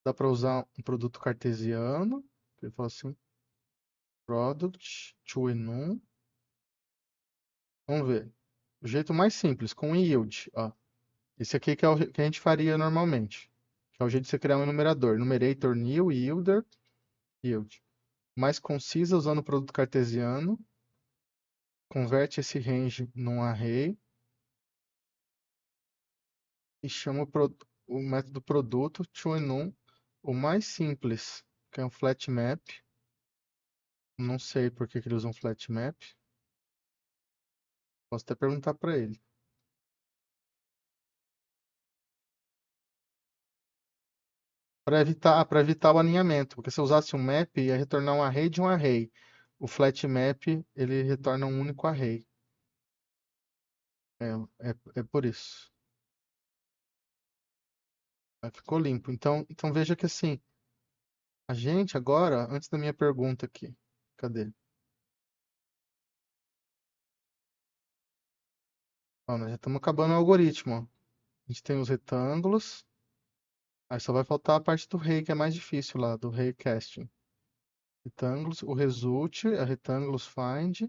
[SPEAKER 1] Dá para usar um produto cartesiano. Ele fala assim, product to enum. Vamos ver. O jeito mais simples, com yield. Ó. Esse aqui que é o que a gente faria normalmente. Que é o jeito de você criar um enumerador. Numerator new, yielder, yield. Mais concisa usando o produto cartesiano. Converte esse range num array. E chama o método produto to enum. O mais simples, que é um flat map. Não sei por que ele usa um flat map. Posso até perguntar para ele. Para evitar o alinhamento, porque se eu usasse um map, ia retornar um array de um array. O flat map, ele retorna um único array. É por isso. Ficou limpo. Então veja que assim, a gente agora, antes da minha pergunta aqui, cadê? Ó, nós já estamos acabando o algoritmo. Ó. A gente tem os retângulos, aí só vai faltar a parte do rei, que é mais difícil lá, do rei casting. Retângulos, o result, a retângulos find,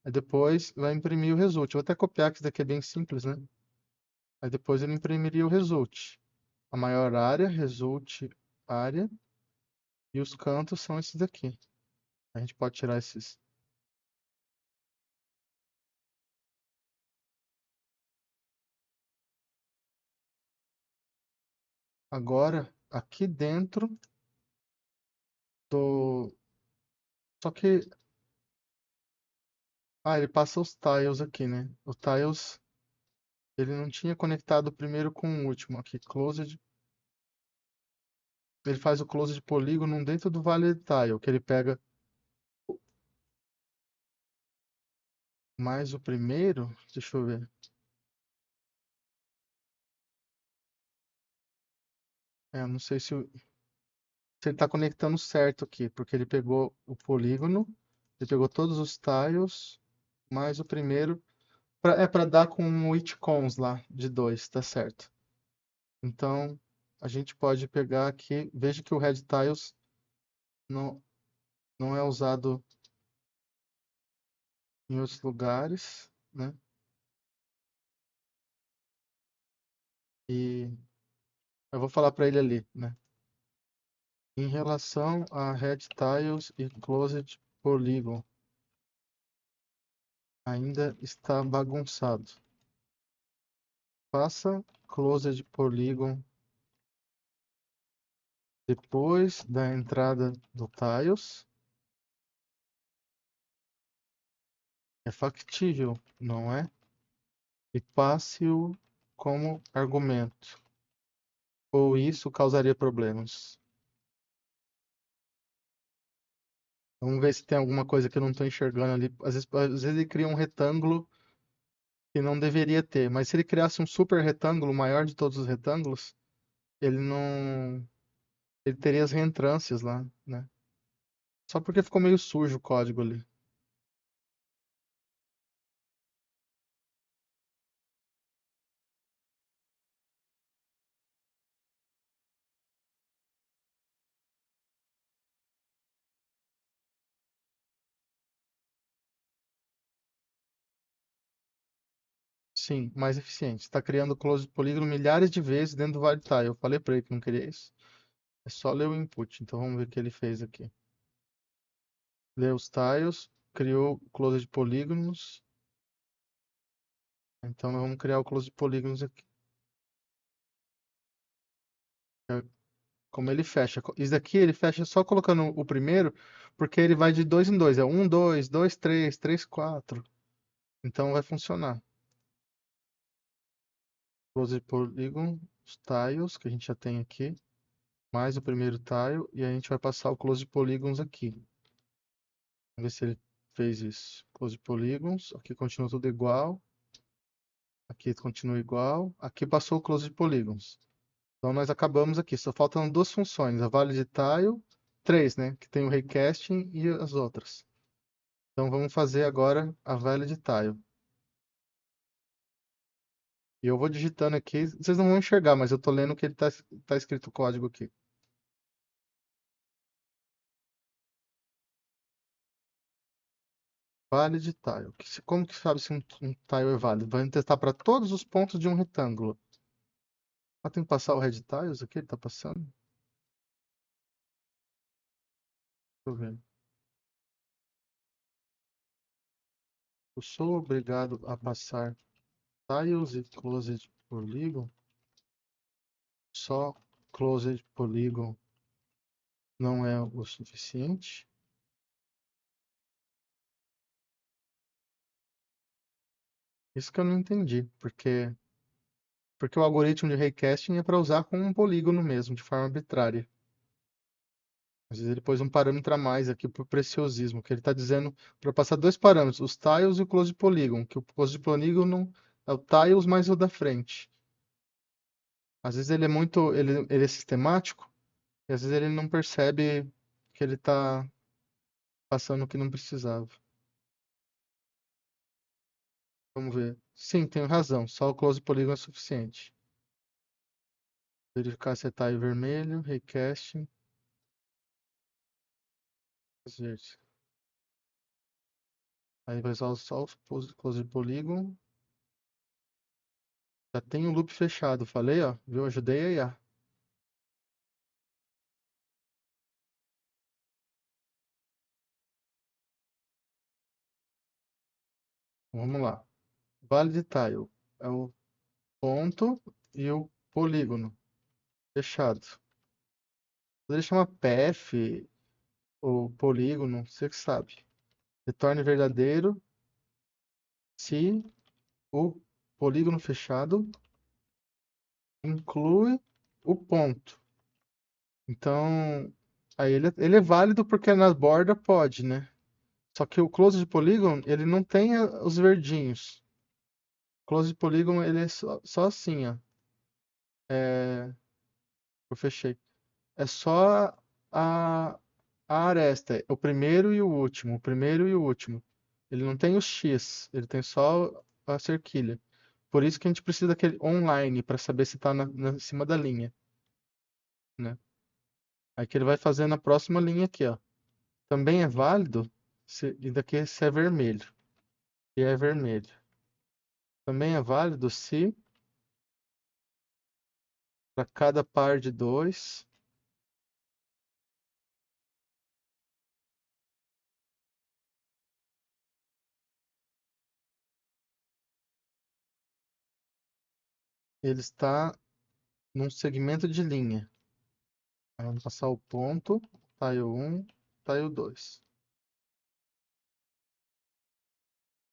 [SPEAKER 1] aí depois vai imprimir o result. Eu vou até copiar, que isso daqui é bem simples, né? Aí depois ele imprimiria o result. A maior área, result área, e os cantos são esses daqui. A gente pode tirar esses. Agora, aqui dentro do. Só que. Ah, ele passa os tiles aqui, né? O tiles, ele não tinha conectado o primeiro com o último. Aqui, closed. Ele faz o closed polígono dentro do valid tile, que ele pega mais o primeiro. Deixa eu ver. Não sei se ele está conectando certo aqui, porque ele pegou o polígono, ele pegou todos os tiles, mais o primeiro. É para dar com o itcons lá, de 2, tá certo. Então, a gente pode pegar aqui, veja que o red tiles não, não é usado em outros lugares, né? E eu vou falar para ele ali, né? Em relação a red tiles e closed polygon, ainda está bagunçado. Faça closed polygon depois da entrada do tiles. É factível, não é? E passe-o como argumento. Ou isso causaria problemas. Vamos ver se tem alguma coisa que eu não estou enxergando ali. Às vezes ele cria um retângulo que não deveria ter, mas se ele criasse um super retângulo, o maior de todos os retângulos, ele não. Ele teria as reentrâncias lá, né? Só porque ficou meio sujo o código ali. Sim, mais eficiente. Está criando close polígono milhares de vezes dentro do vartile. Eu falei para ele que não queria isso. É só ler o input. Então vamos ver o que ele fez aqui. Leu os tiles, criou close de polígonos. Então nós vamos criar o close de polígonos aqui. Como ele fecha. Isso daqui ele fecha só colocando o primeiro, porque ele vai de dois em dois. É um, dois, dois, três, três, quatro. Então vai funcionar. Close de polígono, os tiles que a gente já tem aqui, mais o primeiro tile, e a gente vai passar o close de polígonos aqui. Vamos ver se ele fez isso. Close de polígonos, aqui continua tudo igual. Aqui continua igual. Aqui passou o close de polígonos. Então nós acabamos aqui. Só faltam duas funções, a valid tile, três, né? Que tem o raycasting e as outras. Então vamos fazer agora a valid tile. E eu vou digitando aqui, vocês não vão enxergar, mas eu tô lendo o que ele tá escrito o código aqui. Valid tile. Como que sabe se um tile é válido? Vamos testar para todos os pontos de um retângulo. Ah, tem que passar o red tiles aqui, ele tá passando? Deixa eu ver. Eu sou obrigado a passar tiles e closed polygon. Só closed polygon não é o suficiente. Isso que eu não entendi, porque o algoritmo de raycasting é para usar com um polígono mesmo, de forma arbitrária. Às vezes ele pôs um parâmetro a mais aqui por preciosismo, que ele está dizendo para passar dois parâmetros, os tiles e o close polygon, que o close polygon é o tiles mais o da frente. Às vezes ele é sistemático, e às vezes ele não percebe que ele está passando o que não precisava. Vamos ver. Sim, tenho razão, só o close polygon é suficiente. Verificar se é tile vermelho, raycasting. Fazer. Aí vai usar só o close polygon. Já tem o loop fechado, falei, ó, viu? Ajudei aí, ó. Vamos lá. Valid tile é o ponto e o polígono fechado. Ele chama path ou polígono, você que sabe. Retorne verdadeiro se o polígono fechado inclui o ponto. Então, aí ele é válido porque na borda pode, né? Só que o close de polígono, ele não tem os verdinhos. Close de polígono, ele é só assim, ó. Eu fechei. É só a, a aresta, o primeiro e o último, o primeiro e o último. Ele não tem o X, ele tem só a cerquilha. Por isso que a gente precisa daquele online para saber se está em cima da linha, né? Aí que ele vai fazer na próxima linha aqui, ó. Também é válido e daqui se é vermelho. E é vermelho. Também é válido se para cada par de dois ele está num segmento de linha. Aí vamos passar o ponto, tile 1, tile 2.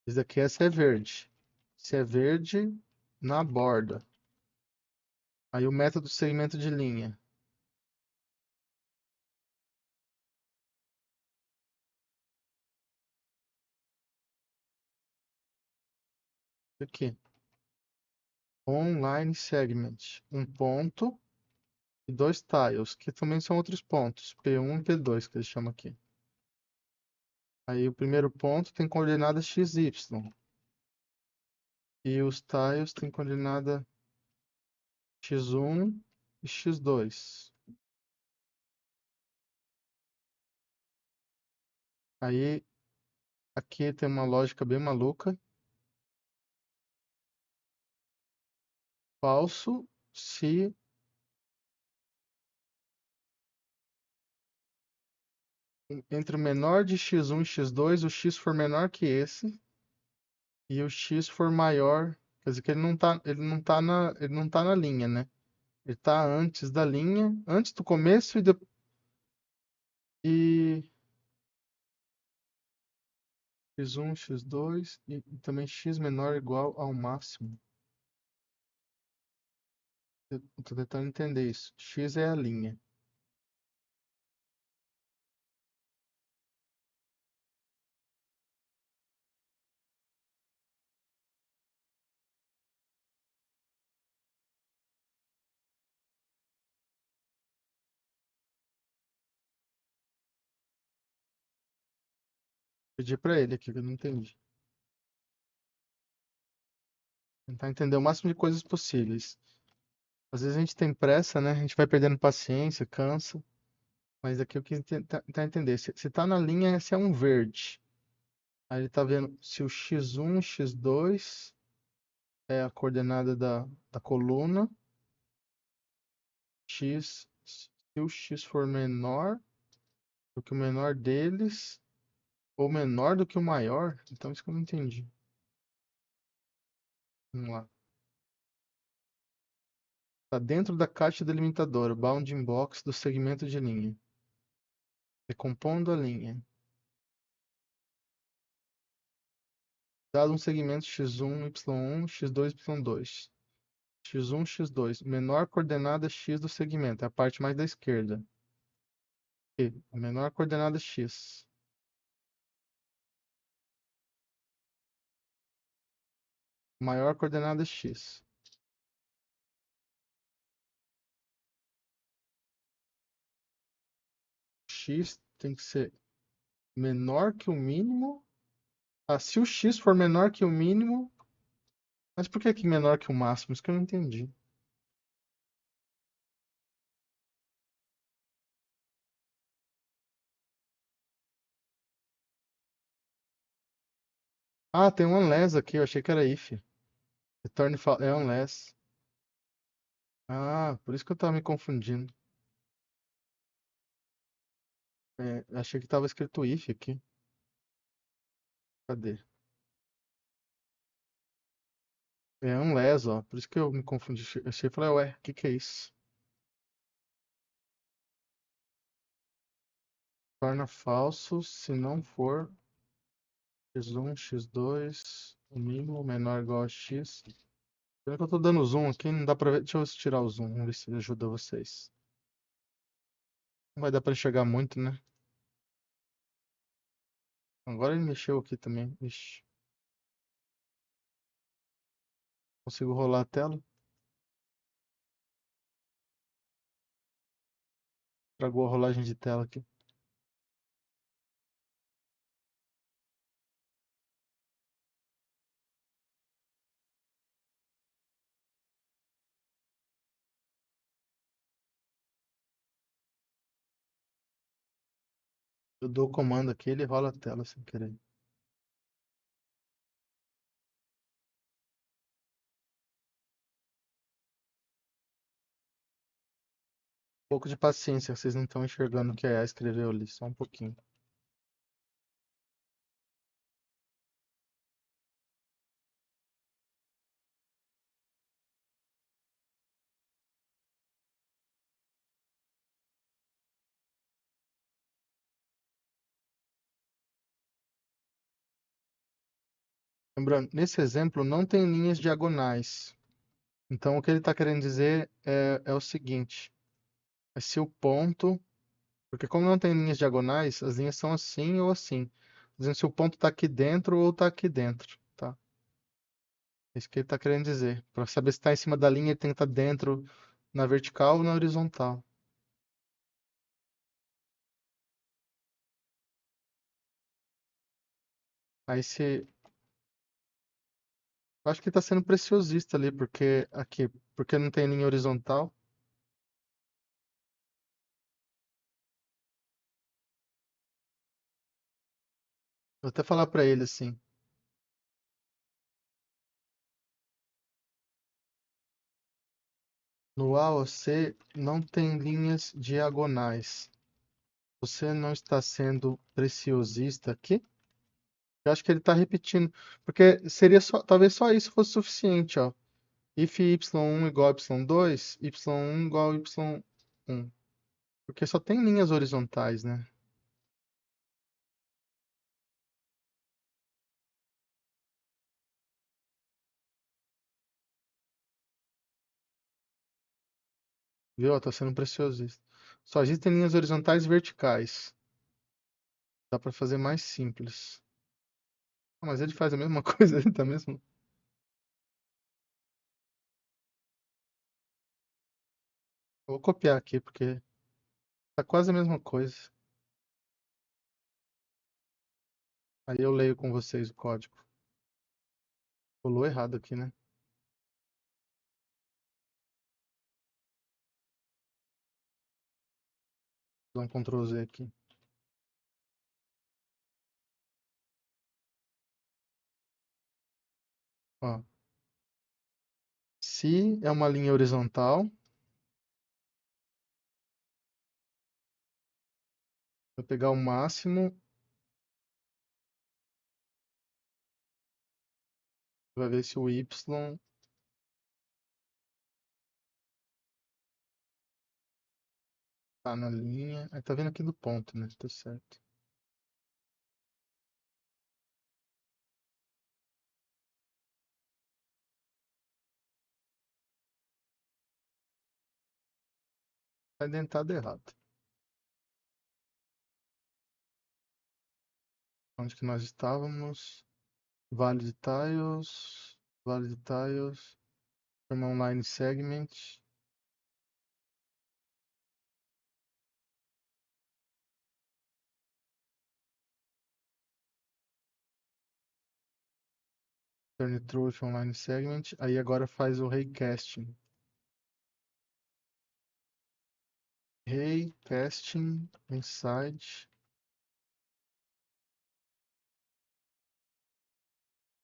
[SPEAKER 1] Esse daqui é se é verde. Se é verde, na borda. Aí o método segmento de linha. Aqui. Online segment. Um ponto e dois tiles, que também são outros pontos. P1 e P2, que eles chamam aqui. Aí o primeiro ponto tem coordenada XY. E os tiles têm coordenada X1 e X2. Aí aqui tem uma lógica bem maluca. Falso se entre o menor de x1 e x2, o x for menor que esse e o x for maior Quer dizer que ele não tá na linha, né? Ele tá antes da linha, antes do começo e x1, x2 e também x menor ou igual ao máximo. Eu tô tentando entender isso. X é a linha. Pedi pra ele aqui, que eu não entendi. Tentar entender o máximo de coisas possíveis. Às vezes a gente tem pressa, né? A gente vai perdendo paciência, cansa. Mas aqui eu quis tentar entender. Se tá na linha, esse é um verde. Aí ele tá vendo se o x1, x2 é a coordenada da coluna. Se o x for menor do que o menor deles, ou menor do que o maior, então isso que eu não entendi. Vamos lá. Está dentro da caixa delimitadora, bounding box do segmento de linha. Recompondo a linha. Dado um segmento x1, y1, x2, y2. x1, x2. Menor coordenada x do segmento. É a parte mais da esquerda. E a menor coordenada x. Maior coordenada x. X tem que ser menor que o mínimo. Ah, se o x for menor que o mínimo. Mas por que aqui menor que o máximo? Isso que eu não entendi. Ah, tem um unless aqui. Eu achei que era if. É unless. Ah, por isso que eu tava me confundindo. É, achei que tava escrito if aqui. Cadê? É unless, ó. Por isso que eu me confundi. Achei e falei, ué, o que que é isso? Torna falso se não for x1, x2, o mínimo menor ou igual a x. Pena que eu tô dando zoom aqui, não dá pra ver. Deixa eu tirar o zoom, vamos ver se ajuda vocês. Não vai dar pra enxergar muito, né? Agora ele mexeu aqui também. Ixi. Consigo rolar a tela? Tragou a rolagem de tela aqui. Eu dou o comando aqui, ele rola a tela sem querer. Um pouco de paciência, vocês não estão enxergando o que a IA escreveu ali, só um pouquinho. Lembrando, nesse exemplo não tem linhas diagonais. Então o que ele está querendo dizer é o seguinte: é se o ponto. Porque como não tem linhas diagonais, as linhas são assim ou assim. Dizendo se o ponto está aqui dentro ou está aqui dentro, tá? É isso que ele está querendo dizer. Para saber se está em cima da linha, ele tem que estar dentro na vertical ou na horizontal. Aí se. Eu acho que está sendo preciosista ali, porque não tem linha horizontal. Vou até falar para ele assim. No AOC não tem linhas diagonais. Você não está sendo preciosista aqui? Eu acho que ele tá repetindo, porque seria só, talvez só isso fosse suficiente, ó. If y1 igual a y2, y1 igual a y1. Porque só tem linhas horizontais, né? Viu? Ó, tá sendo preciosista. Só existem linhas horizontais e verticais. Dá pra fazer mais simples. Ah, mas ele faz a mesma coisa, ele tá mesmo. Eu vou copiar aqui, porque tá quase a mesma coisa. Aí eu leio com vocês o código. Colou errado aqui, né? Vou dar um Ctrl Z aqui. Ó, se é uma linha horizontal, vou pegar o máximo, vai ver se o y tá na linha. Aí tá vendo aqui do ponto, né? Tá certo. Tá indentado errado. Onde que nós estávamos? Vale de tiles. Vale de tiles. Forma online segment. Turn true to online segment. Aí agora faz o raycasting. Raycasting inside.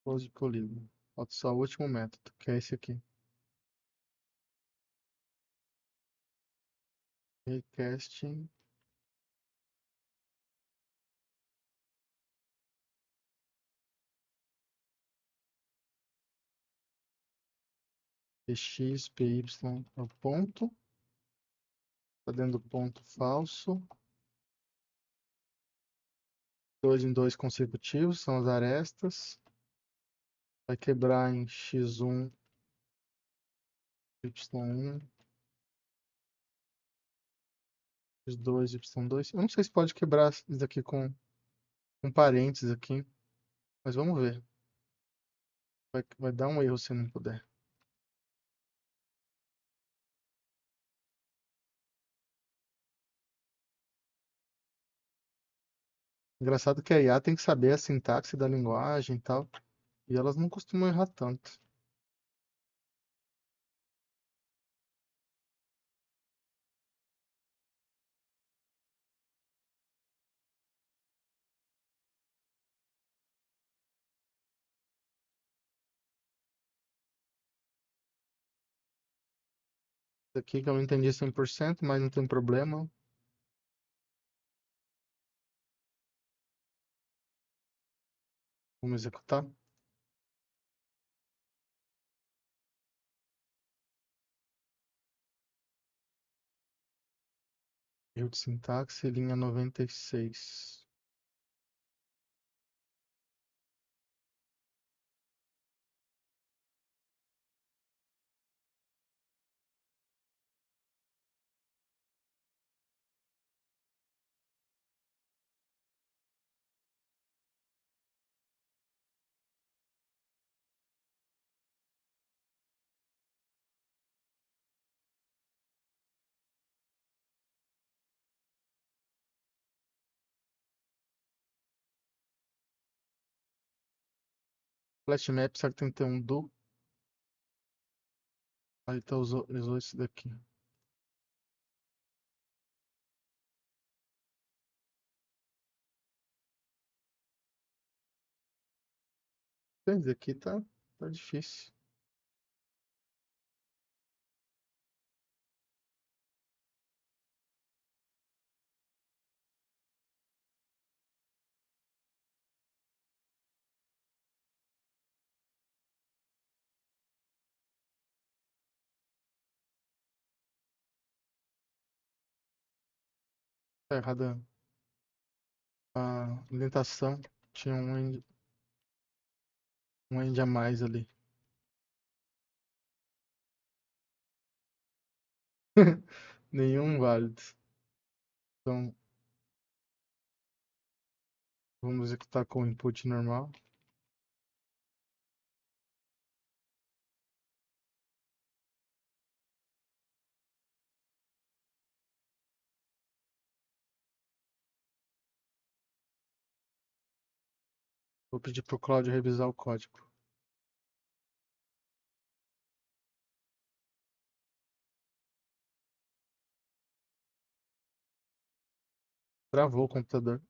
[SPEAKER 1] Close polygon. Falta só o último método, que é esse aqui. Raycasting. Px, py é o ponto. Tá dentro do ponto falso. 2 em 2 consecutivos, são as arestas. Vai quebrar em x1, y1, x2, y2. Eu não sei se pode quebrar isso aqui com parênteses aqui, mas vamos ver. Vai dar um erro se não puder. Engraçado que a IA tem que saber a sintaxe da linguagem e tal, e elas não costumam errar tanto. Isso aqui que eu não entendi 100%, mas não tem problema. Vamos executar. Erro de sintaxe, linha 96. Flash map, será que tem que ter um do? Aí tá usou esse daqui. Esse aqui tá difícil. Tá errada a indentação. Tinha um end a mais ali. Nenhum válido. Então, vamos executar com o input normal. Vou pedir pro Claudio revisar o código. Travou o computador.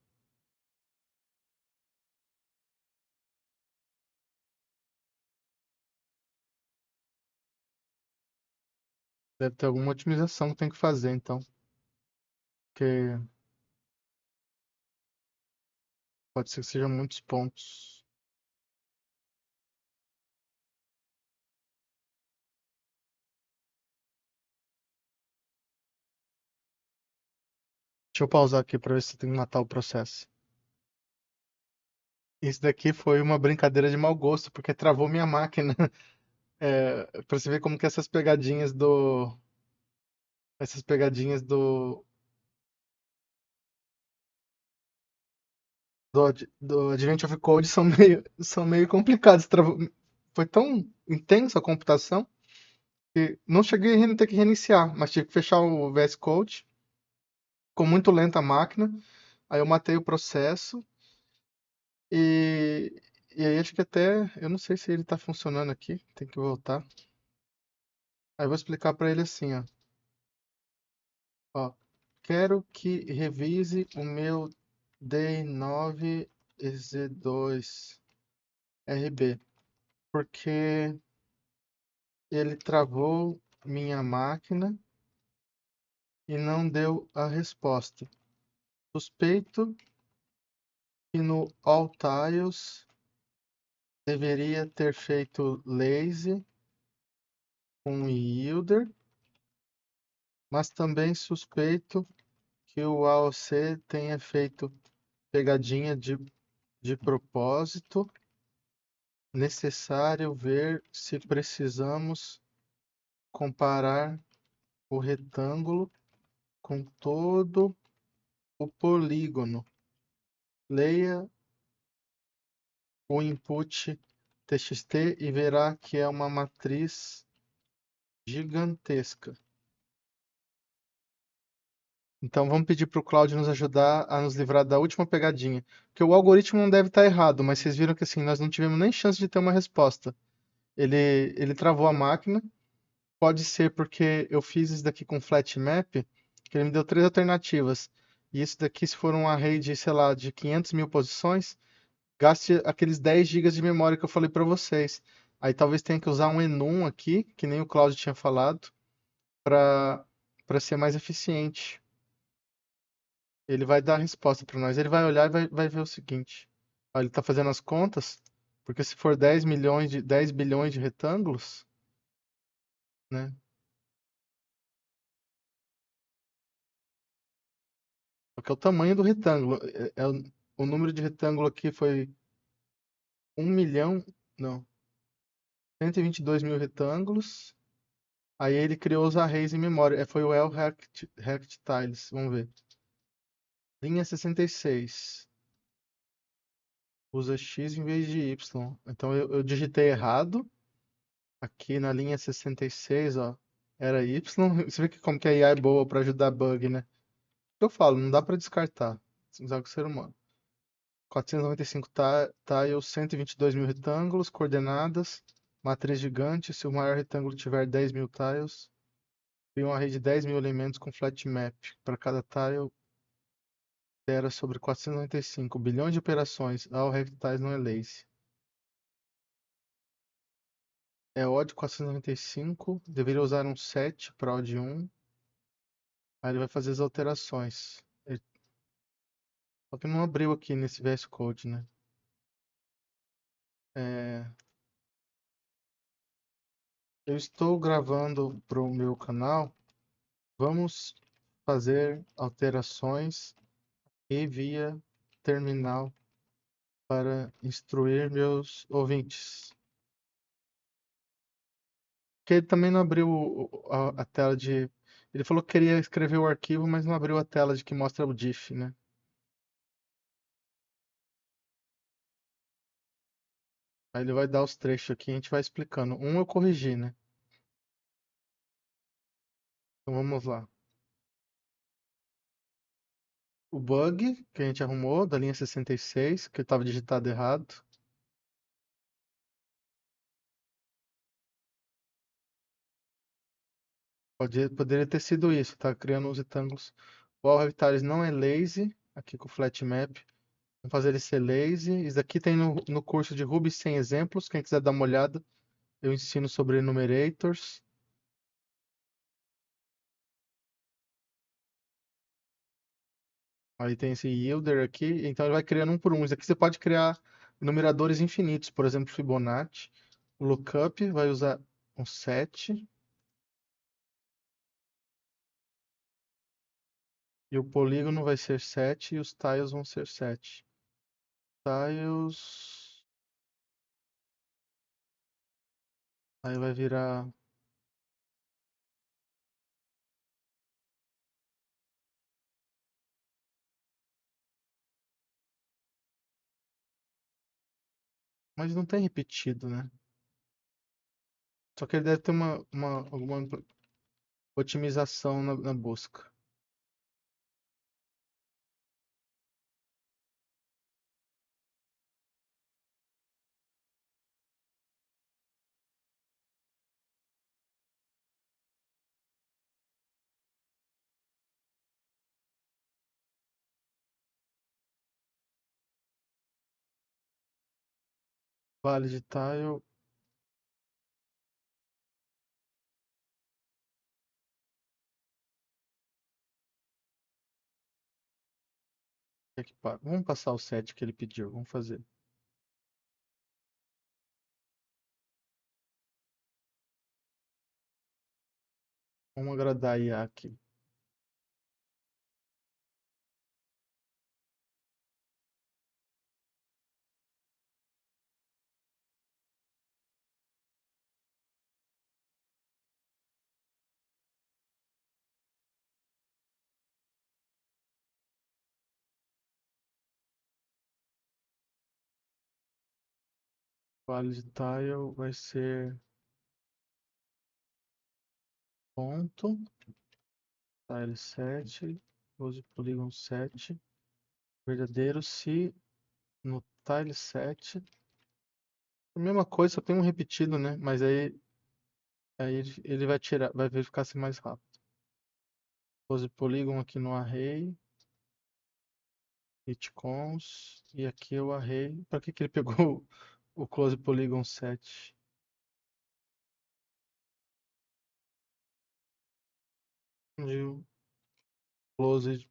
[SPEAKER 1] Deve ter alguma otimização que tem que fazer, então. Porque pode ser que sejam muitos pontos. Deixa eu pausar aqui para ver se tem que matar o processo. Isso daqui foi uma brincadeira de mau gosto, porque travou minha máquina. Para você ver como que essas pegadinhas do Advent of Code são meio complicadas. Foi tão intensa a computação que não cheguei a ter que reiniciar, mas tive que fechar o VS Code. Ficou muito lenta a máquina. Aí eu matei o processo e, e aí acho que até, eu não sei se ele está funcionando aqui, tem que voltar. Aí eu vou explicar para ele assim, ó, quero que revise o meu D9Z2RB, porque ele travou minha máquina e não deu a resposta. Suspeito que no All Tiles deveria ter feito lazy com yielder, mas também suspeito que o AOC tenha feito pegadinha de propósito. Necessário ver se precisamos comparar o retângulo com todo o polígono. Leia o input TXT e verá que é uma matriz gigantesca. Então vamos pedir para o Claudio nos ajudar a nos livrar da última pegadinha. Porque o algoritmo não deve estar errado, mas vocês viram que assim, nós não tivemos nem chance de ter uma resposta. Ele travou a máquina. Pode ser porque eu fiz isso daqui com flat map, que ele me deu três alternativas. E isso daqui, se for um array de, sei lá, de 500 mil posições, gaste aqueles 10 gigas de memória que eu falei para vocês. Aí talvez tenha que usar um enum aqui, que nem o Claudio tinha falado, para ser mais eficiente. Ele vai dar a resposta para nós. Ele vai olhar e vai ver o seguinte. Ó, ele está fazendo as contas, porque se for 10 bilhões de retângulos, né? Porque é o tamanho do retângulo. O número de retângulo aqui foi 1 milhão, não, 122 mil retângulos. Aí ele criou os arrays em memória. Foi o Rect Tiles. Vamos ver. Linha 66. Usa X em vez de Y. Então eu digitei errado. Aqui na linha 66, ó. Era Y. Você vê que como que a IA é boa para ajudar bug, né? Eu falo, não dá para descartar. Usar com o ser humano. 495 tiles, 122 mil retângulos, coordenadas, matriz gigante. Se o maior retângulo tiver 10 mil tiles, cria um array de 10 mil elementos com flat map. Para cada tile, itera sobre 495 bilhões de operações. All rectiles não é lazy. É odd 495. Deveria usar um set para odd 1. Aí ele vai fazer as alterações. Só que não abriu aqui nesse VS Code, né? É, eu estou gravando para o meu canal. Vamos fazer alterações e via terminal para instruir meus ouvintes. Porque ele também não abriu a tela de. Ele falou que queria escrever o arquivo, mas não abriu a tela de que mostra o diff, né? Aí ele vai dar os trechos aqui e a gente vai explicando. Um eu corrigi, né? Então vamos lá. O bug que a gente arrumou da linha 66, que estava digitado errado. Poderia ter sido isso, tá? Criando uns retângulos. O All Rectangles não é lazy, aqui com o flat map. Vamos fazer ele ser lazy. Isso aqui tem no curso de Ruby sem exemplos. Quem quiser dar uma olhada, eu ensino sobre enumerators. Aí tem esse yielder aqui, então ele vai criando um por um. Isso aqui você pode criar numeradores infinitos, por exemplo, Fibonacci. O lookup vai usar um set e o polígono vai ser 7 e os tiles vão ser 7. Tiles, aí vai virar. Mas não tem repetido, né? Só que ele deve ter alguma otimização na busca. Vale de tile, equipar. Vamos passar o set que ele pediu, vamos fazer. Vamos agradar a IA aqui. Vale de tile vai ser ponto, tile 7, close polygon 7, verdadeiro se no tile 7. A mesma coisa, só tem um repetido, né? Mas aí ele vai tirar, vai verificar se mais rápido. Close polygon aqui no array, hitcons, e aqui é o array. Para que ele pegou o close polygon 7? Onde o close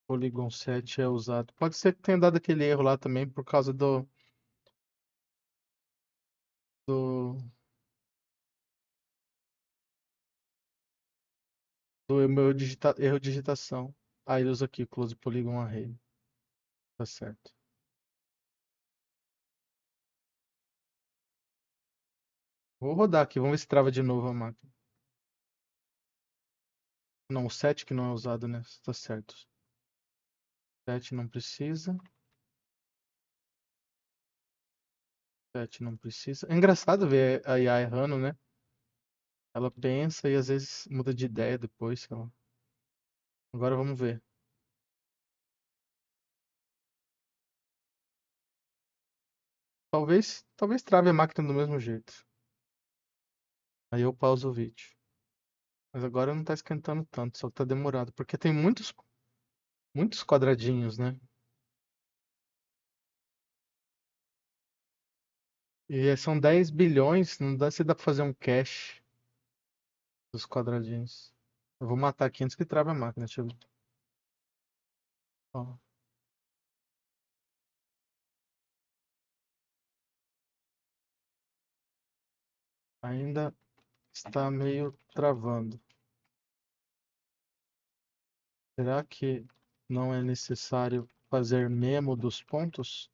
[SPEAKER 1] polygon 7 é usado. Pode ser que tenha dado aquele erro lá também por causa do, do meu erro de digitação. Aí ele usa aqui, close polygon array. Tá certo. Vou rodar aqui, vamos ver se trava de novo a máquina. Não, o 7 que não é usado, né? Tá certo. 7 não precisa. 7 não precisa. É engraçado ver a IA errando, né? Ela pensa e às vezes muda de ideia depois, sei lá. Agora vamos ver. Talvez trave a máquina do mesmo jeito. Aí eu pauso o vídeo. Mas agora não tá esquentando tanto, só que tá demorado. Porque tem muitos quadradinhos, né? E são 10 bilhões, não dá se dá pra fazer um cache dos quadradinhos. Eu vou matar aqui antes que trave a máquina, deixa eu ver. Ó, ainda está meio travando. Será que não é necessário fazer memo dos pontos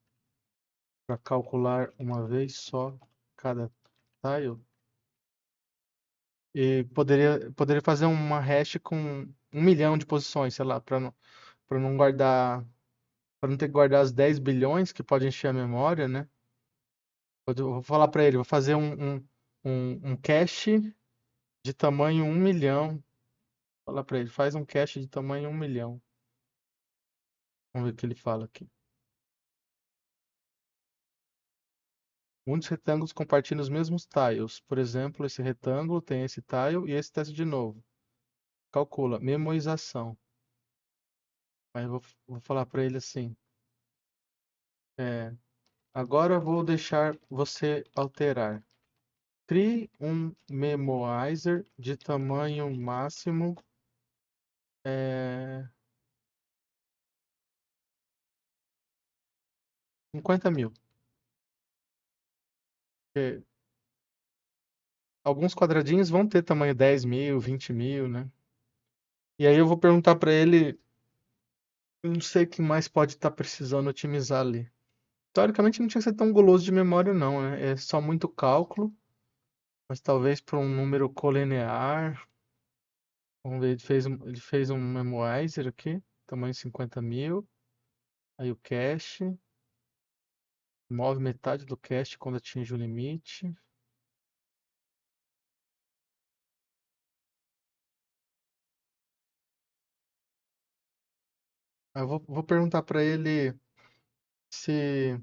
[SPEAKER 1] para calcular uma vez só cada tile? E poderia fazer uma hash com 1 milhão de posições, sei lá, para não guardar, para não ter que guardar as 10 bilhões que pode encher a memória, né? Eu vou falar para ele, vou fazer um cache de tamanho 1 milhão. Vou falar para ele, faz um cache de tamanho 1 milhão. Vamos ver o que ele fala aqui. Muitos retângulos compartilham os mesmos tiles. Por exemplo, esse retângulo tem esse tile e esse teste de novo. Calcula, memorização. Aí vou falar para ele assim. É, agora vou deixar você alterar. Crie um memorizer de tamanho máximo 50.000. Porque alguns quadradinhos vão ter tamanho 10.000, 20.000, né? E aí eu vou perguntar para ele, eu não sei o que mais pode estar precisando otimizar ali. Teoricamente não tinha que ser tão guloso de memória não, né? É só muito cálculo, mas talvez para um número colinear. Vamos ver, ele fez um memorizer aqui, tamanho 50.000. Aí o cache, move metade do cache quando atinge o limite. Aí eu vou perguntar para ele se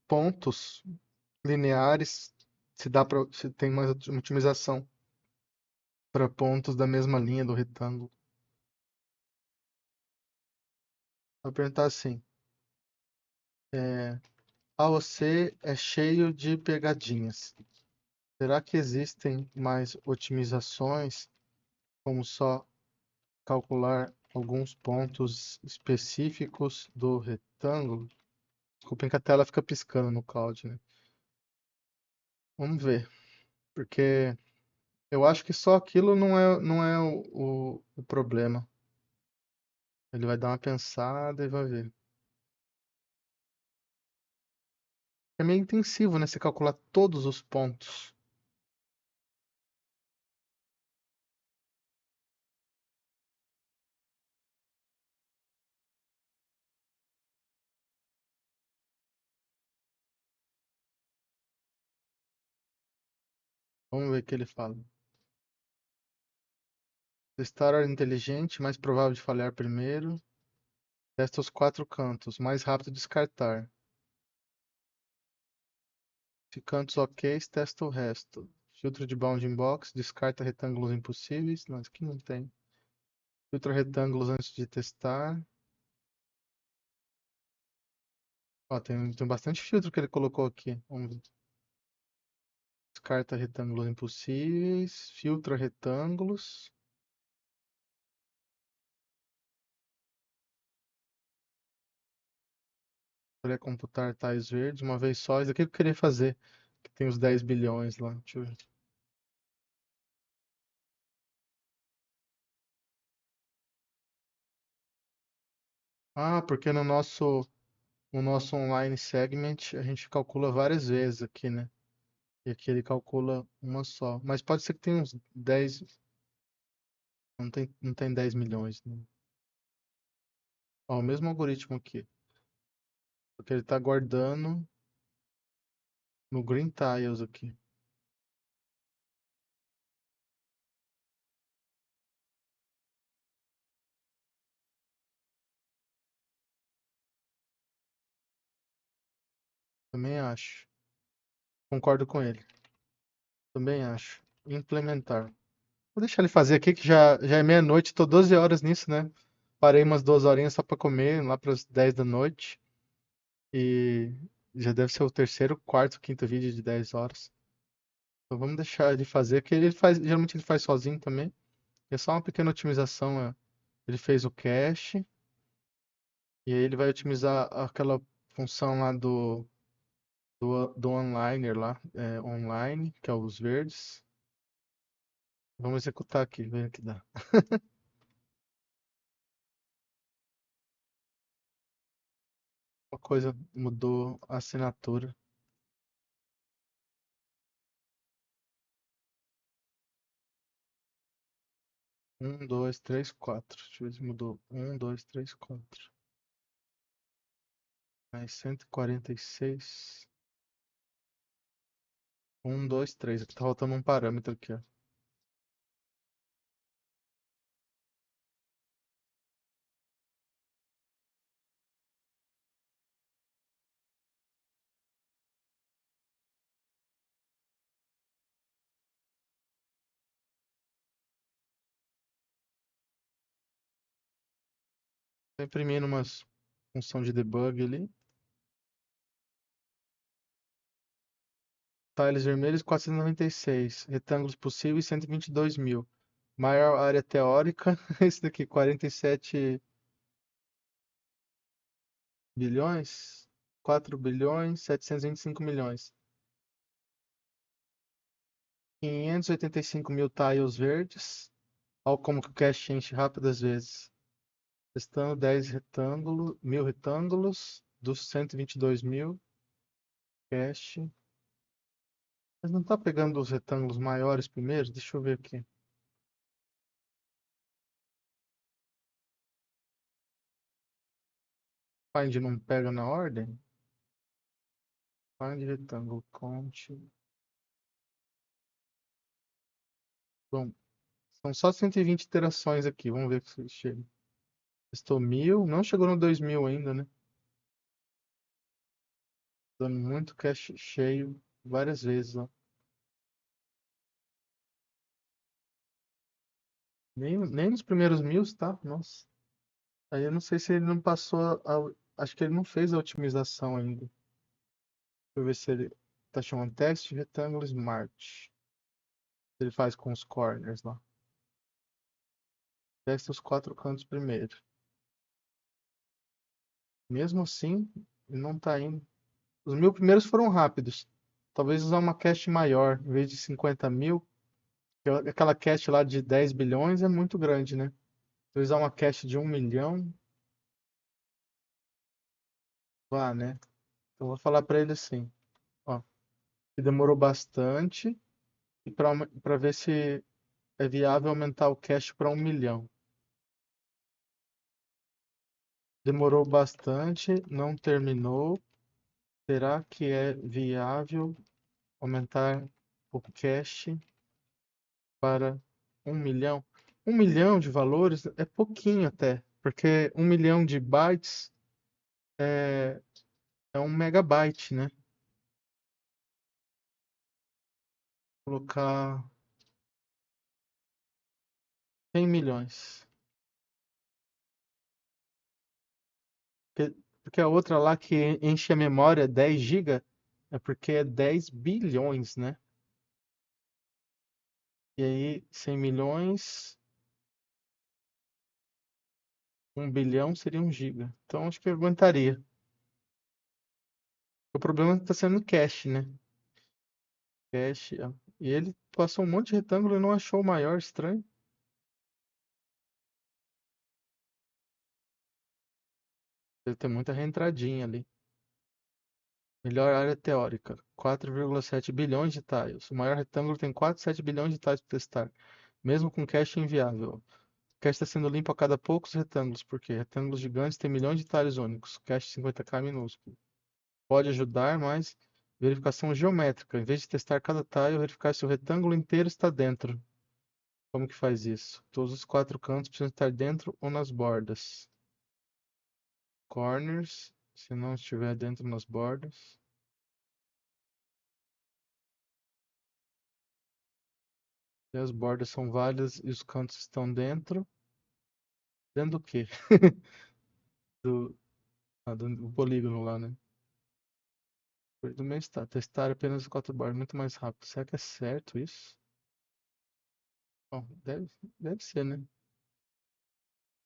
[SPEAKER 1] pontos lineares, se tem mais otimização para pontos da mesma linha do retângulo. Vou perguntar assim, é, AOC é cheio de pegadinhas. Será que existem mais otimizações, como só calcular alguns pontos específicos do retângulo? Desculpem que a tela fica piscando no Cloud, né? Vamos ver, porque eu acho que só aquilo não é o problema. Ele vai dar uma pensada e vai ver. É meio intensivo, né? Você calcular todos os pontos. Vamos ver o que ele fala. Testar a inteligente, mais provável de falhar primeiro. Testa os 4 cantos, mais rápido descartar. Se cantos ok, testa o resto. Filtro de bounding box, descarta retângulos impossíveis. Não, isso aqui não tem. Filtra retângulos antes de testar. Ó, tem bastante filtro que ele colocou aqui. Vamos ver. Descarta retângulos impossíveis. Filtra retângulos. Para computar tais verdes uma vez só. Isso aqui que eu queria fazer. Que tem os 10 bilhões lá. Deixa eu ver. Ah, porque no nosso online segment a gente calcula várias vezes aqui, né? E aqui ele calcula uma só. Mas pode ser que tenha uns 10. Não tem 10 milhões, né? Ó, o mesmo algoritmo aqui. Porque ele tá guardando no Green Tiles aqui. Também acho. Concordo com ele. Também acho. Implementar. Vou deixar ele fazer aqui, que já é meia-noite. Tô 12 horas nisso, né? Parei umas 2 horinhas só pra comer, lá pras 10 da noite. E já deve ser o terceiro, quarto, quinto vídeo de 10 horas. Então vamos deixar ele fazer, que ele faz, geralmente ele faz sozinho também. É só uma pequena otimização. Ele fez o cache e aí ele vai otimizar aquela função lá do onliner lá, online, que é os verdes. Vamos executar aqui, ver o que dá. Uma coisa mudou a assinatura. 1, 2, 3, 4. Deixa eu ver se mudou. 1, 2, 3, 4. Mais 146. 1, 2, 3. Aqui tá faltando um parâmetro aqui, ó. Tô imprimindo umas função de debug ali. Tiles vermelhos 496. Retângulos possíveis 122.000. Maior área teórica. Esse daqui, 47 bilhões. 4 bilhões 725 milhões. 585 mil tiles verdes. Olha como que o cache enche rápido às vezes. Testando 10 retângulos, 1.000 retângulos dos 122.000. Cache. Mas não tá pegando os retângulos maiores primeiro? Deixa eu ver aqui. Find não pega na ordem? Find retângulo, count. Bom, são só 120 iterações aqui. Vamos ver se chega. Testou 1.000. Não chegou no 2.000 ainda, né? Dando muito cache cheio várias vezes, ó. Nem nos primeiros 1.000, tá? Nossa. Aí eu não sei se ele não passou acho que ele não fez a otimização ainda. Deixa eu ver se ele tá chamando teste retângulo smart. Ele faz com os corners lá. Testa os 4 cantos primeiro. Mesmo assim, ele não tá indo. Os 1.000 primeiros foram rápidos. Talvez usar uma cache maior, em vez de 50.000. Aquela cache lá de 10 bilhões é muito grande, né? Se eu usar uma cache de 1 milhão, vá, né? Então eu vou falar para ele assim, ó, que demorou bastante e para ver se é viável aumentar o cache para 1 milhão. Demorou bastante, não terminou. Será que é viável aumentar o cache para 1 milhão? 1 milhão de valores é pouquinho até, porque 1 milhão de bytes é 1 megabyte, né? Vou colocar 100 milhões. Porque a outra lá que enche a memória 10 GB é porque é 10 bilhões, né? E aí 100 milhões, 1 bilhão seria 1 GB. Então acho que eu aguentaria. O problema está sendo o cache, né? Cache, ó. E ele passou um monte de retângulo e não achou o maior, estranho. Deve ter muita reentradinha ali. Melhor área teórica, 4,7 bilhões de tiles. O maior retângulo tem 4,7 bilhões de tiles para testar, mesmo com cache inviável. O cache está sendo limpo a cada poucos retângulos, porque retângulos gigantes têm milhões de tiles únicos. Cache 50k minúsculo. Pode ajudar, mas verificação geométrica. Em vez de testar cada tile, verificar se o retângulo inteiro está dentro. Como que faz isso? Todos os 4 cantos precisam estar dentro ou nas bordas. Corners, se não estiver dentro nas bordas. E as bordas são válidas e os cantos estão dentro. Dentro do quê? Do, do polígono lá, né? Do meio está. Testar apenas os 4 bordas, muito mais rápido. Será que é certo isso? Bom, deve ser, né?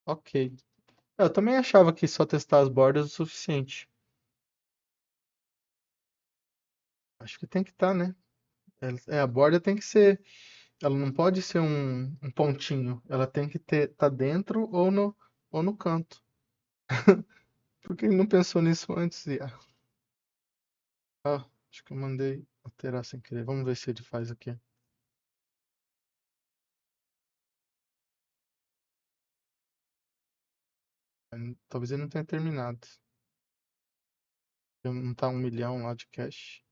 [SPEAKER 1] Ok. Eu também achava que só testar as bordas é o suficiente. Acho que tem que estar, né? A borda tem que ser. Ela não pode ser um pontinho. Ela tem que tá dentro ou no canto. Por que ele não pensou nisso antes? Ah, acho que eu mandei alterar sem querer. Vamos ver se ele faz aqui. Talvez ele não tenha terminado. Não tá 1 milhão lá de cash.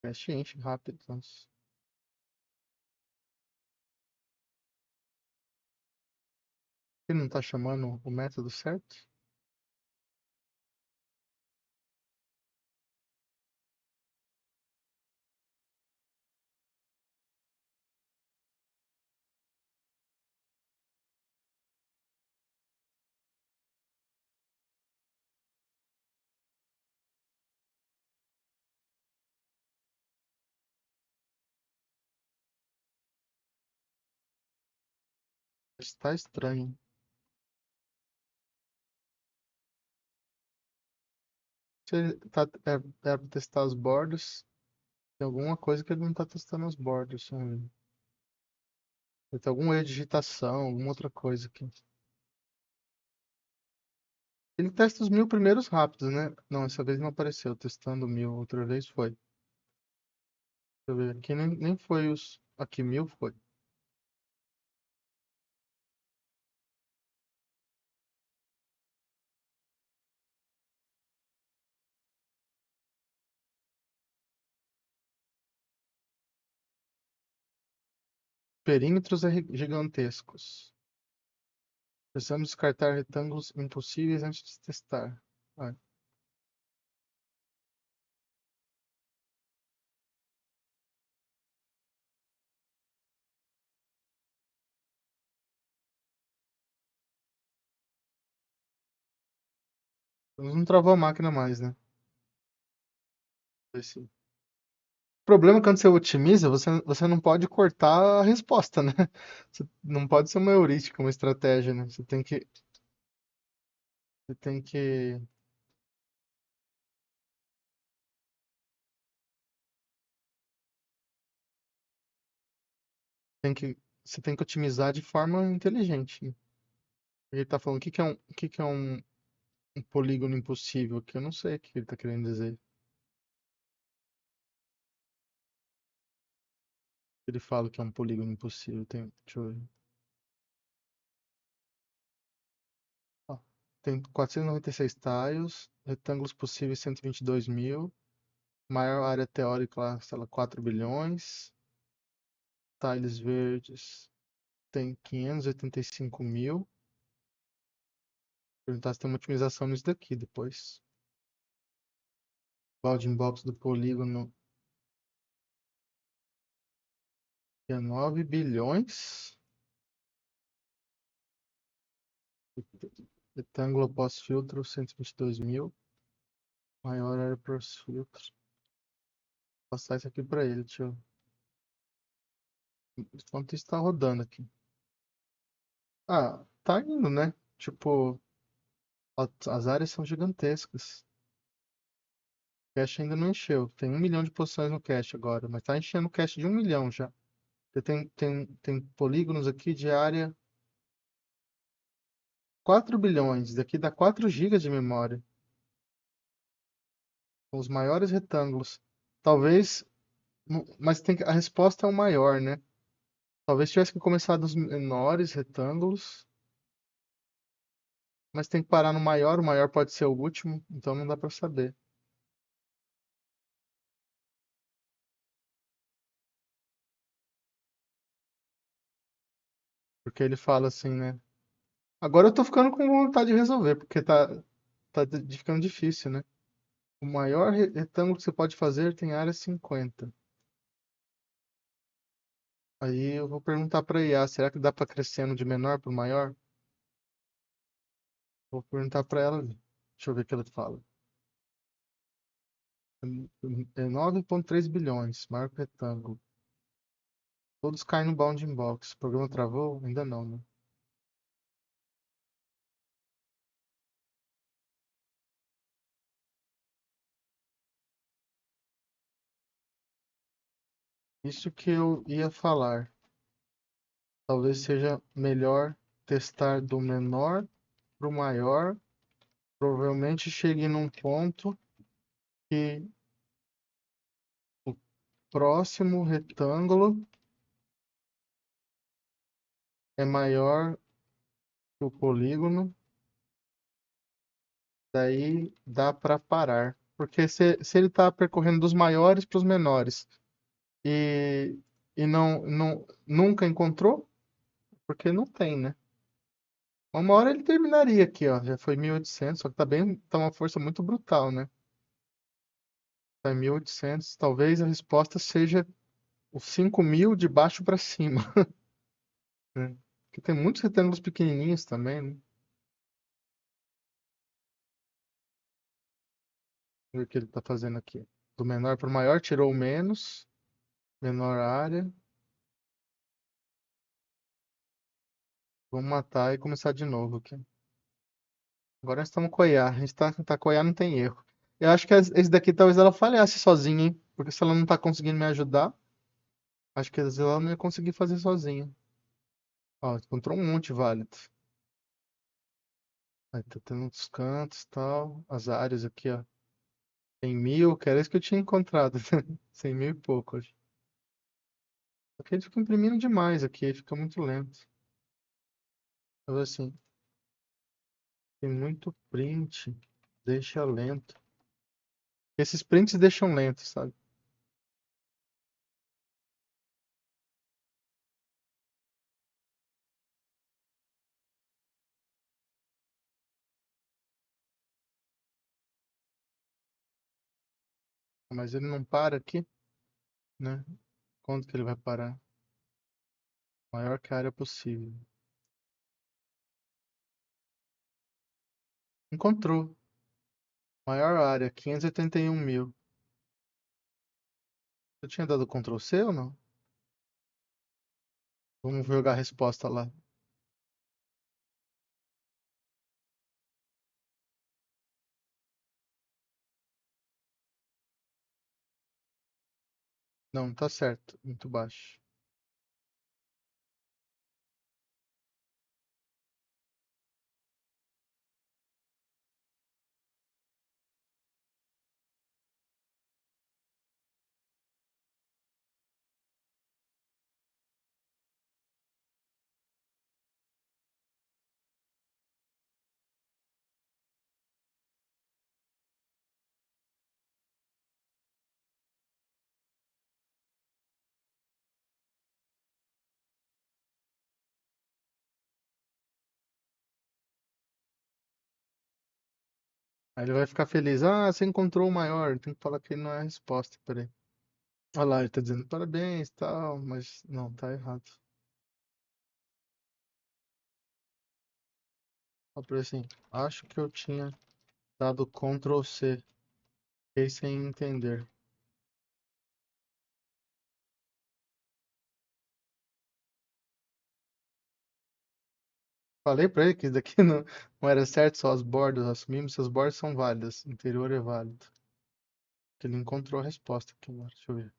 [SPEAKER 1] Cash enche rápido. Nossa. Ele não tá chamando o método certo? Está estranho. Se ele é pra testar os bordos, tem alguma coisa que ele não tá testando os bordos. Tem algum erro de digitação, alguma outra coisa aqui. Ele testa os 1.000 primeiros rápidos, né? Não, essa vez não apareceu. Testando 1.000, outra vez foi. Deixa eu ver. Aqui nem foi os. Aqui 1.000 foi. Perímetros gigantescos. Precisamos descartar retângulos impossíveis antes de testar. Ah, não travou a máquina mais, né? Esse. O problema é quando você otimiza, você não pode cortar a resposta, né? Você não pode ser uma heurística, uma estratégia, né? Você tem que otimizar de forma inteligente, né? Ele tá falando o que que é um polígono impossível, que eu não sei o que ele tá querendo dizer. Ele fala que é um polígono impossível. Deixa eu ver. Ó, tem 496 tiles, retângulos possíveis 122.000, maior área teórica lá, sei lá, 4 bilhões, tiles verdes tem 585.000. Perguntar se tem uma otimização nisso daqui depois. Bounding box do polígono é 9 bilhões. Retângulo pós-filtro 122.000. Maior área pós-filtro. Vou passar isso aqui pra ele, deixa eu. Enquanto isso tá rodando aqui. Ah, tá indo, né? Tipo, as áreas são gigantescas. O cache ainda não encheu. Tem 1 milhão de posições no cache agora, mas tá enchendo o cache de 1 milhão já. Porque tem polígonos aqui de área 4 bilhões. Daqui dá 4 gigas de memória. Com os maiores retângulos. Talvez. Mas a resposta é o maior, né? Talvez tivesse que começar dos menores retângulos. Mas tem que parar no maior. O maior pode ser o último. Então não dá pra saber. Porque ele fala assim, né? Agora eu tô ficando com vontade de resolver, porque tá ficando difícil, né? O maior retângulo que você pode fazer tem área 50. Aí eu vou perguntar para IA, será que dá para crescendo de menor para maior? Vou perguntar para ela. Deixa eu ver o que ela fala. É 9,3 bilhões, maior que retângulo. Todos caem no bounding box. O programa travou? Ainda não, né? Isso que eu ia falar. Talvez seja melhor testar do menor para o maior. Provavelmente chegue num ponto que o próximo retângulo é maior que o polígono. Daí dá para parar. Porque se ele está percorrendo dos maiores para os menores e, e nunca encontrou, porque não tem, né? Uma hora ele terminaria aqui, ó. Já foi 1800, só que tá uma força muito brutal, né? Tá em 1800. Talvez a resposta seja os 5000 de baixo para cima, né? Porque tem muitos retângulos pequenininhos também, né? Vamos ver o que ele tá fazendo aqui. Do menor para o maior, tirou o menos. Menor área. Vamos matar e começar de novo aqui. Agora nós estamos com a IA. A gente tá com a IA, não tem erro. Eu acho que esse daqui talvez ela falhasse sozinha, hein? Porque se ela não tá conseguindo me ajudar, acho que às vezes ela não ia conseguir fazer sozinha. Ó, encontrou um monte válido. Aí tá tendo uns cantos e tal. As áreas aqui, ó. Tem 1000, que era isso que eu tinha encontrado. 100 mil e pouco hoje. Só que ele fica imprimindo demais aqui, fica muito lento. Mas assim, tem muito print, deixa lento. Esses prints deixam lento, sabe? Mas ele não para aqui, né? Quando que ele vai parar? Maior que a área possível. Encontrou. Maior área, 581 mil. Eu tinha dado Ctrl C ou não? Vamos jogar a resposta lá. Não, tá certo. Muito baixo. Aí ele vai ficar feliz. Ah, você encontrou o maior. Tem que falar que não é a resposta. Peraí. Olha lá, ele tá dizendo parabéns e tal, mas não, tá errado. Ó, por assim, acho que eu tinha dado Ctrl C. Fiquei sem entender. Falei pra ele que isso daqui não era certo, só as bordas. Assumimos se as bordas são válidas. Interior é válido. Que ele encontrou a resposta aqui agora. Deixa eu ver.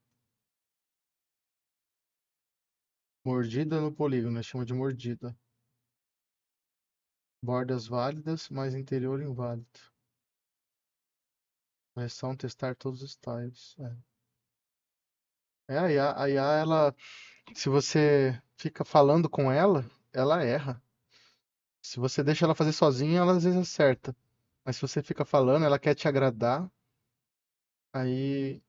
[SPEAKER 1] Mordida no polígono, chama de mordida. Bordas válidas, mas interior inválido. Correção, testar todos os tiles. A IA, ela, se você fica falando com ela, ela erra. Se você deixa ela fazer sozinha, ela às vezes acerta. Mas se você fica falando, ela quer te agradar, aí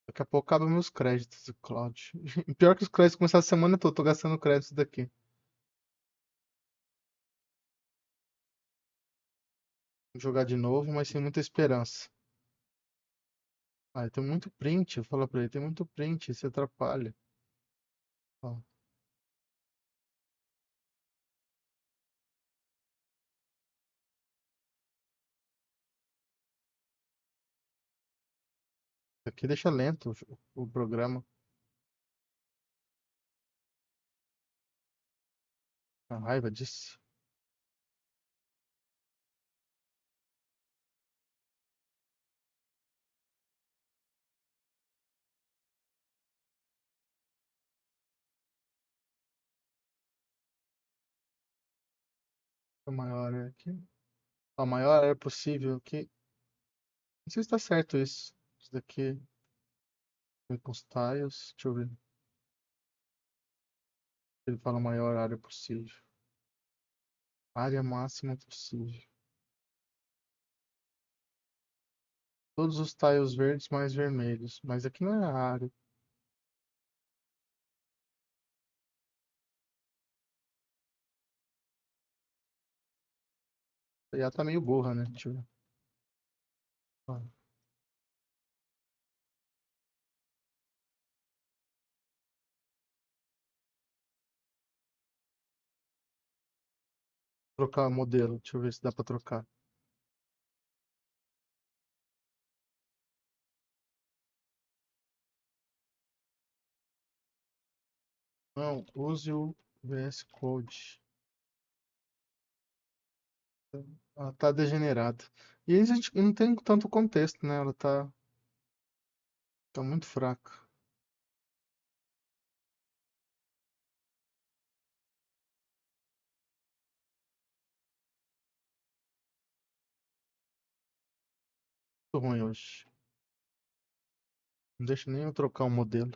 [SPEAKER 1] daqui a pouco acabam meus créditos do Cloud. E pior que os créditos começaram a semana toda, tô gastando créditos daqui. Vou jogar de novo, mas sem muita esperança. Ah, tem muito print, eu falo pra ele, tem muito print, isso atrapalha. Ó, aqui deixa lento o programa. A raiva disso. A maior área aqui. A maior área possível aqui. Não sei se está certo isso. Isso daqui. Vem com os tiles. Deixa eu ver. Ele fala maior área possível. Área máxima possível. Todos os tiles verdes mais vermelhos. Mas aqui não é a área. A IA tá meio burra, né? Deixa eu ver. Ó, trocar modelo. Deixa eu ver se dá pra trocar. Não, use o VS Code. Ela tá degenerada. E aí a gente não tem tanto contexto, né? Ela tá muito fraca. Muito ruim hoje. Não deixa nem eu trocar o modelo.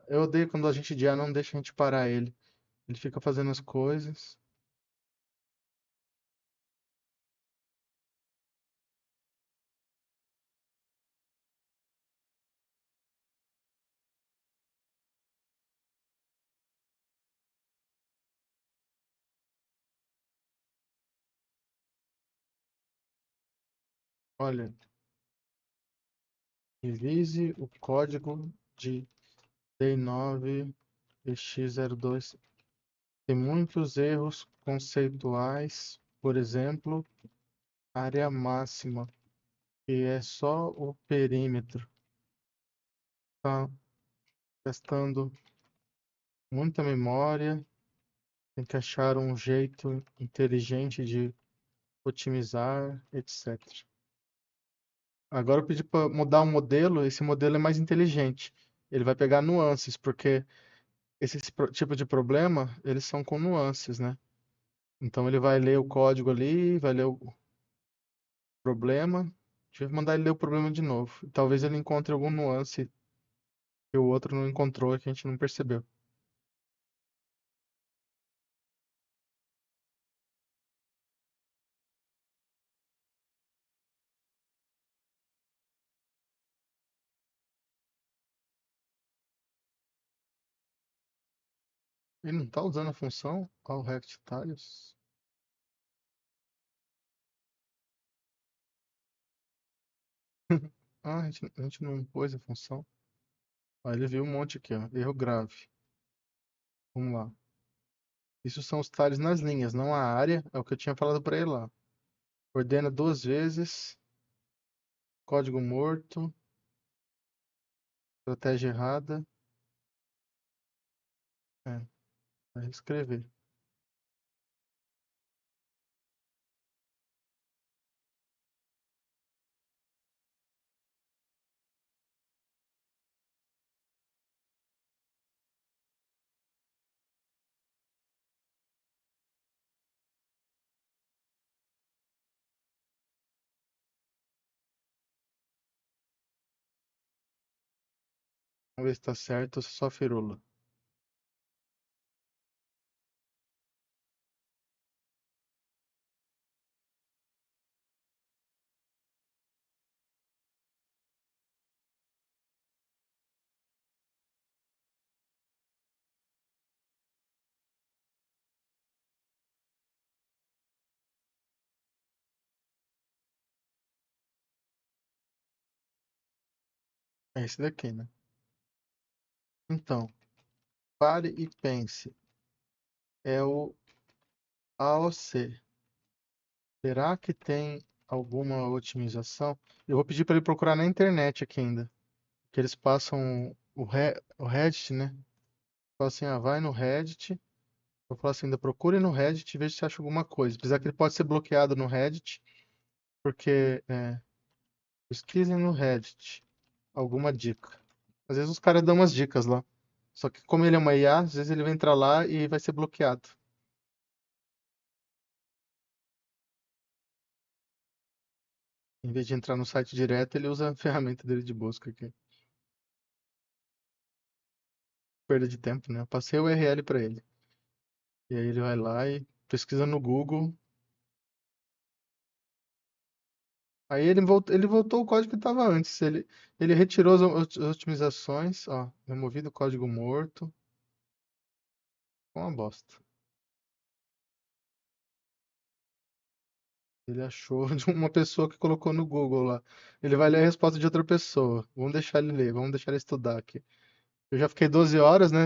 [SPEAKER 1] Eu odeio quando a gente de IA não deixa a gente parar ele. Ele fica fazendo as coisas. Olha, revise o código de D9 x02. Tem muitos erros conceituais, por exemplo, área máxima, que é só o perímetro. Tá gastando muita memória, tem que achar um jeito inteligente de otimizar, etc. Agora eu pedi para mudar o modelo, esse modelo é mais inteligente. Ele vai pegar nuances, porque tipo de problema, eles são com nuances, né? Então ele vai ler o código ali, vai ler o problema. Deixa eu mandar ele ler o problema de novo. Talvez ele encontre algum nuance que o outro não encontrou e que a gente não percebeu. Ele não está usando a função all rect tiles. Ah, a gente não pôs a função. Ah, ele viu um monte aqui, ó. Erro grave. Vamos lá. Isso são os tiles nas linhas, não a área. É o que eu tinha falado para ele lá. Ordena duas vezes. Código morto. Estratégia errada. É, vai escrever. Vamos ver se tá certo ou se é só firula. É esse daqui, né? Então, pare e pense. É o AOC. Será que tem alguma otimização? Eu vou pedir para ele procurar na internet aqui ainda. Que eles passam o Reddit, né? Fala assim, ah, vai no Reddit. Eu falo assim, ainda procure no Reddit e veja se acha alguma coisa. Apesar que ele pode ser bloqueado no Reddit, porque pesquisem no Reddit. alguma dica. Às vezes os caras dão umas dicas lá. Só que como ele é uma IA, às vezes ele vai entrar lá e vai ser bloqueado. Em vez de entrar no site direto, ele usa a ferramenta dele de busca aqui. Perda de tempo, né? Eu passei o URL para ele. E aí ele vai lá e pesquisa no Google. Aí ele voltou o código que estava antes. Ele retirou as otimizações. Ó, removido o código morto. Foi uma bosta. Ele achou de uma pessoa que colocou no Google lá. Ele vai ler a resposta de outra pessoa. Vamos deixar ele ler, vamos deixar ele estudar aqui. Eu já fiquei 12 horas, né?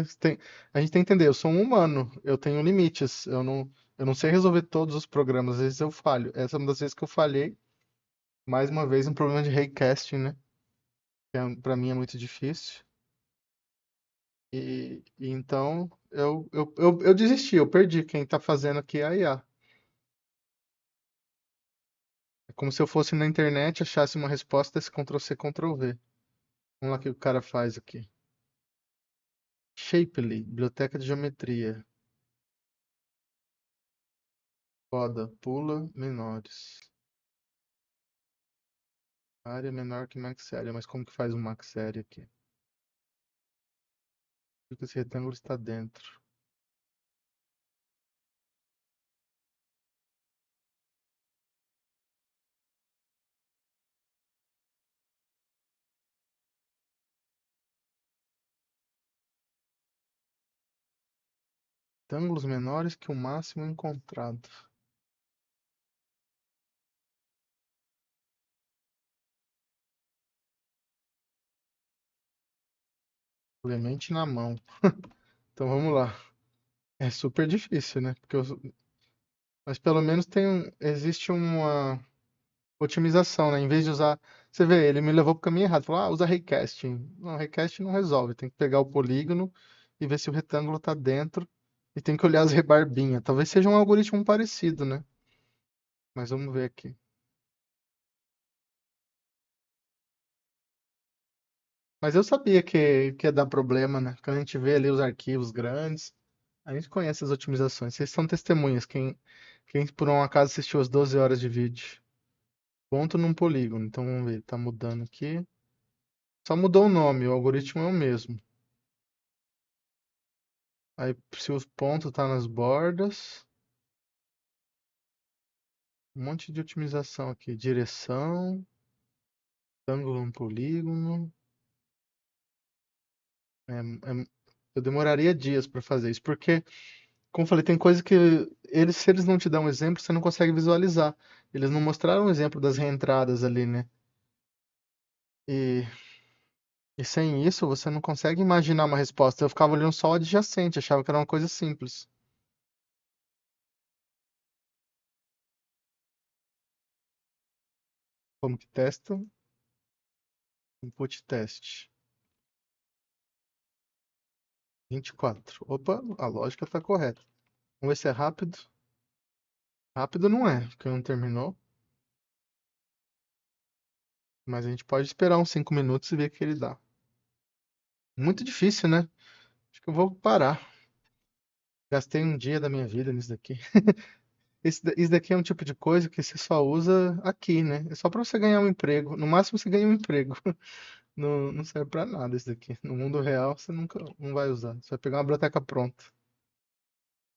[SPEAKER 1] A gente tem que entender, eu sou um humano, eu tenho limites. Eu não sei resolver todos os programas, às vezes eu falho. Essa é uma das vezes que eu falhei. Mais uma vez, um problema de raycasting, né? Que pra mim é muito difícil. E então eu desisti, eu perdi. Quem tá fazendo aqui é a IA. É como se eu fosse na internet, achasse uma resposta, desse Ctrl+C, Ctrl+V. Vamos lá o que o cara faz aqui. Shapely, biblioteca de geometria. Roda, pula, menores. Área menor que max area, mas como que faz um max area aqui? Porque esse retângulo está dentro. Retângulos menores que o máximo encontrado. Clemente na mão. Então vamos lá. É super difícil, né? Mas pelo menos existe uma otimização, né? Em vez de usar. Você vê, ele me levou pro caminho errado. Falou, usa raycasting. Não, raycasting não resolve. Tem que pegar o polígono e ver se o retângulo tá dentro. E tem que olhar as rebarbinhas. Talvez seja um algoritmo parecido, né? Mas vamos ver aqui. Mas eu sabia que ia dar problema, né? Quando a gente vê ali os arquivos grandes, a gente conhece as otimizações. Vocês são testemunhas. Quem por um acaso assistiu as 12 horas de vídeo. Ponto num polígono. Então vamos ver. Tá mudando aqui. Só mudou o nome, o algoritmo é o mesmo. Aí se os pontos tá nas bordas. Um monte de otimização aqui. Direção. Ângulo no polígono. Eu demoraria dias para fazer isso. Porque, como eu falei, tem coisa que se eles não te dão um exemplo, você não consegue visualizar. Eles não mostraram um exemplo das reentradas ali, né? E, e sem isso, você não consegue imaginar uma resposta. Eu ficava olhando só o adjacente, achava que era uma coisa simples. Como que testa? Input teste. 24. Opa, a lógica está correta. Vamos ver se é rápido. Rápido não é, porque não terminou. Mas a gente pode esperar uns 5 minutos e ver o que ele dá. Muito difícil, né? Acho que eu vou parar. Gastei um dia da minha vida nisso daqui. Isso daqui é um tipo de coisa que você só usa aqui, né? É só para você ganhar um emprego. No máximo você ganha um emprego. Não, não serve para nada isso daqui. No mundo real você nunca não vai usar. Você vai pegar uma biblioteca pronta.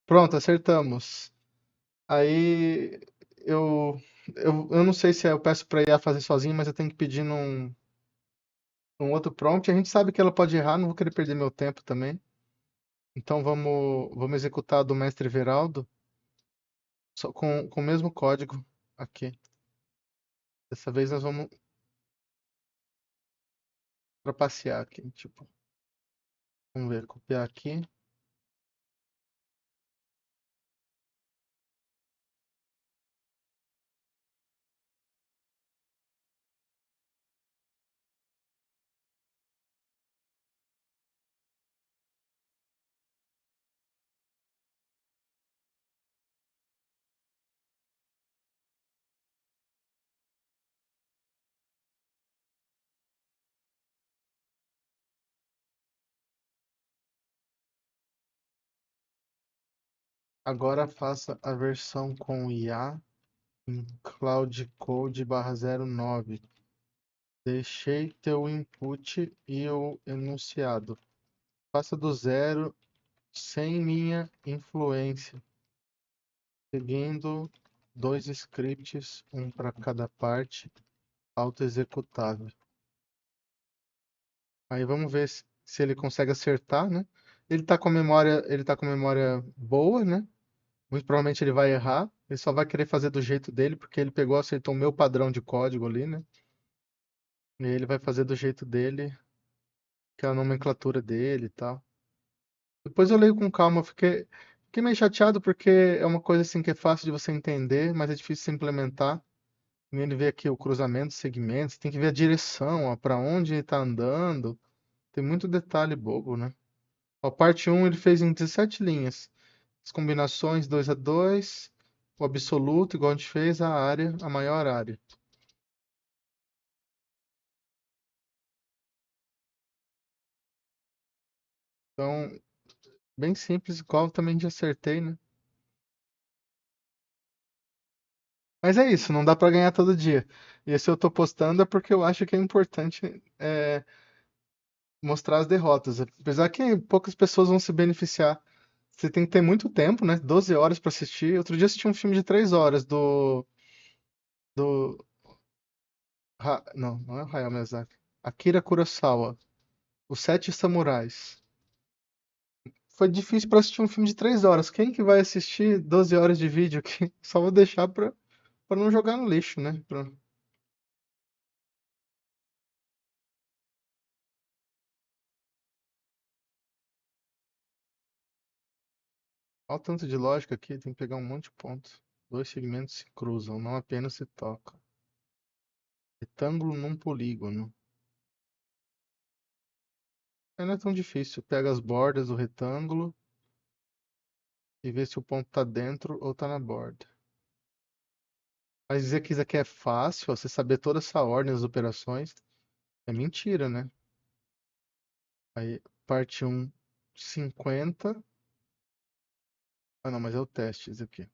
[SPEAKER 1] Pronto, acertamos. Aí eu não sei se eu peço para IA fazer sozinho, mas eu tenho que pedir num outro prompt. A gente sabe que ela pode errar, não vou querer perder meu tempo também. Então vamos executar a do mestre Veraldo só com o mesmo código aqui. Dessa vez nós vamos trapacear aqui, tipo, vamos ver, copiar aqui. Agora faça a versão com IA em Cloud Code /09. Deixei teu input e o enunciado. Faça do zero, sem minha influência, seguindo dois scripts, um para cada parte, auto-executável. Aí vamos ver se ele consegue acertar, né? Ele tá com memória boa, né? Muito provavelmente ele vai errar. Ele só vai querer fazer do jeito dele, porque ele pegou, acertou o meu padrão de código ali, né? E ele vai fazer do jeito dele, que é a nomenclatura dele e tal. Depois eu leio com calma, fiquei meio chateado porque é uma coisa assim que é fácil de você entender, mas é difícil de implementar. E ele vê aqui o cruzamento, segmentos, tem que ver a direção, ó, para onde ele está andando. Tem muito detalhe bobo, né? A parte um ele fez em 17 linhas. As combinações 2 a 2, o absoluto, igual a gente fez, a área, a maior área. Então, bem simples, igual também já acertei, né? Mas é isso, não dá pra ganhar todo dia. E esse eu tô postando é porque eu acho que é importante mostrar as derrotas. Apesar que poucas pessoas vão se beneficiar. Você tem que ter muito tempo, né? 12 horas pra assistir. Outro dia eu assisti um filme de 3 horas do não, não é o Hayao Miyazaki. Akira Kurosawa, Os Sete Samurais. Foi difícil pra assistir um filme de 3 horas. Quem que vai assistir 12 horas de vídeo aqui? Só vou deixar pra não jogar no lixo, né? Olha o tanto de lógica aqui, tem que pegar um monte de pontos. Dois segmentos se cruzam, não apenas se tocam. Retângulo num polígono. Aí não é tão difícil. Pega as bordas do retângulo e vê se o ponto tá dentro ou tá na borda. Mas dizer que isso aqui é fácil, ó, você saber toda essa ordem das operações, é mentira, né? Aí, parte um 50. Ah, não, mas é o teste, isso aqui.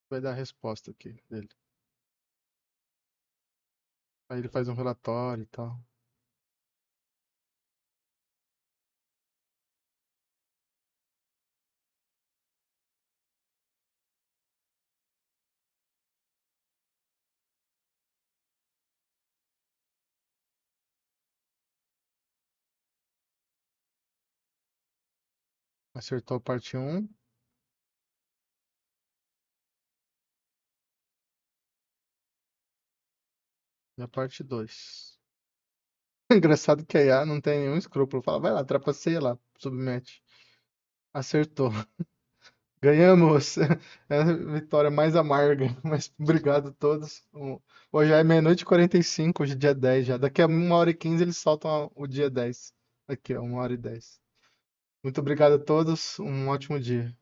[SPEAKER 1] Vai dar a resposta aqui dele. Aí ele faz um relatório e tal. Acertou a parte um e a parte 2. Engraçado que a IA não tem nenhum escrúpulo. Fala, vai lá, trapaceia lá, submete. Acertou. Ganhamos! É a vitória mais amarga, mas obrigado a todos. Hoje é meia-noite e 45, hoje é dia 10 já. Daqui a 1h15 eles soltam o dia 10. Aqui, ó, 1h10. Muito obrigado a todos, um ótimo dia.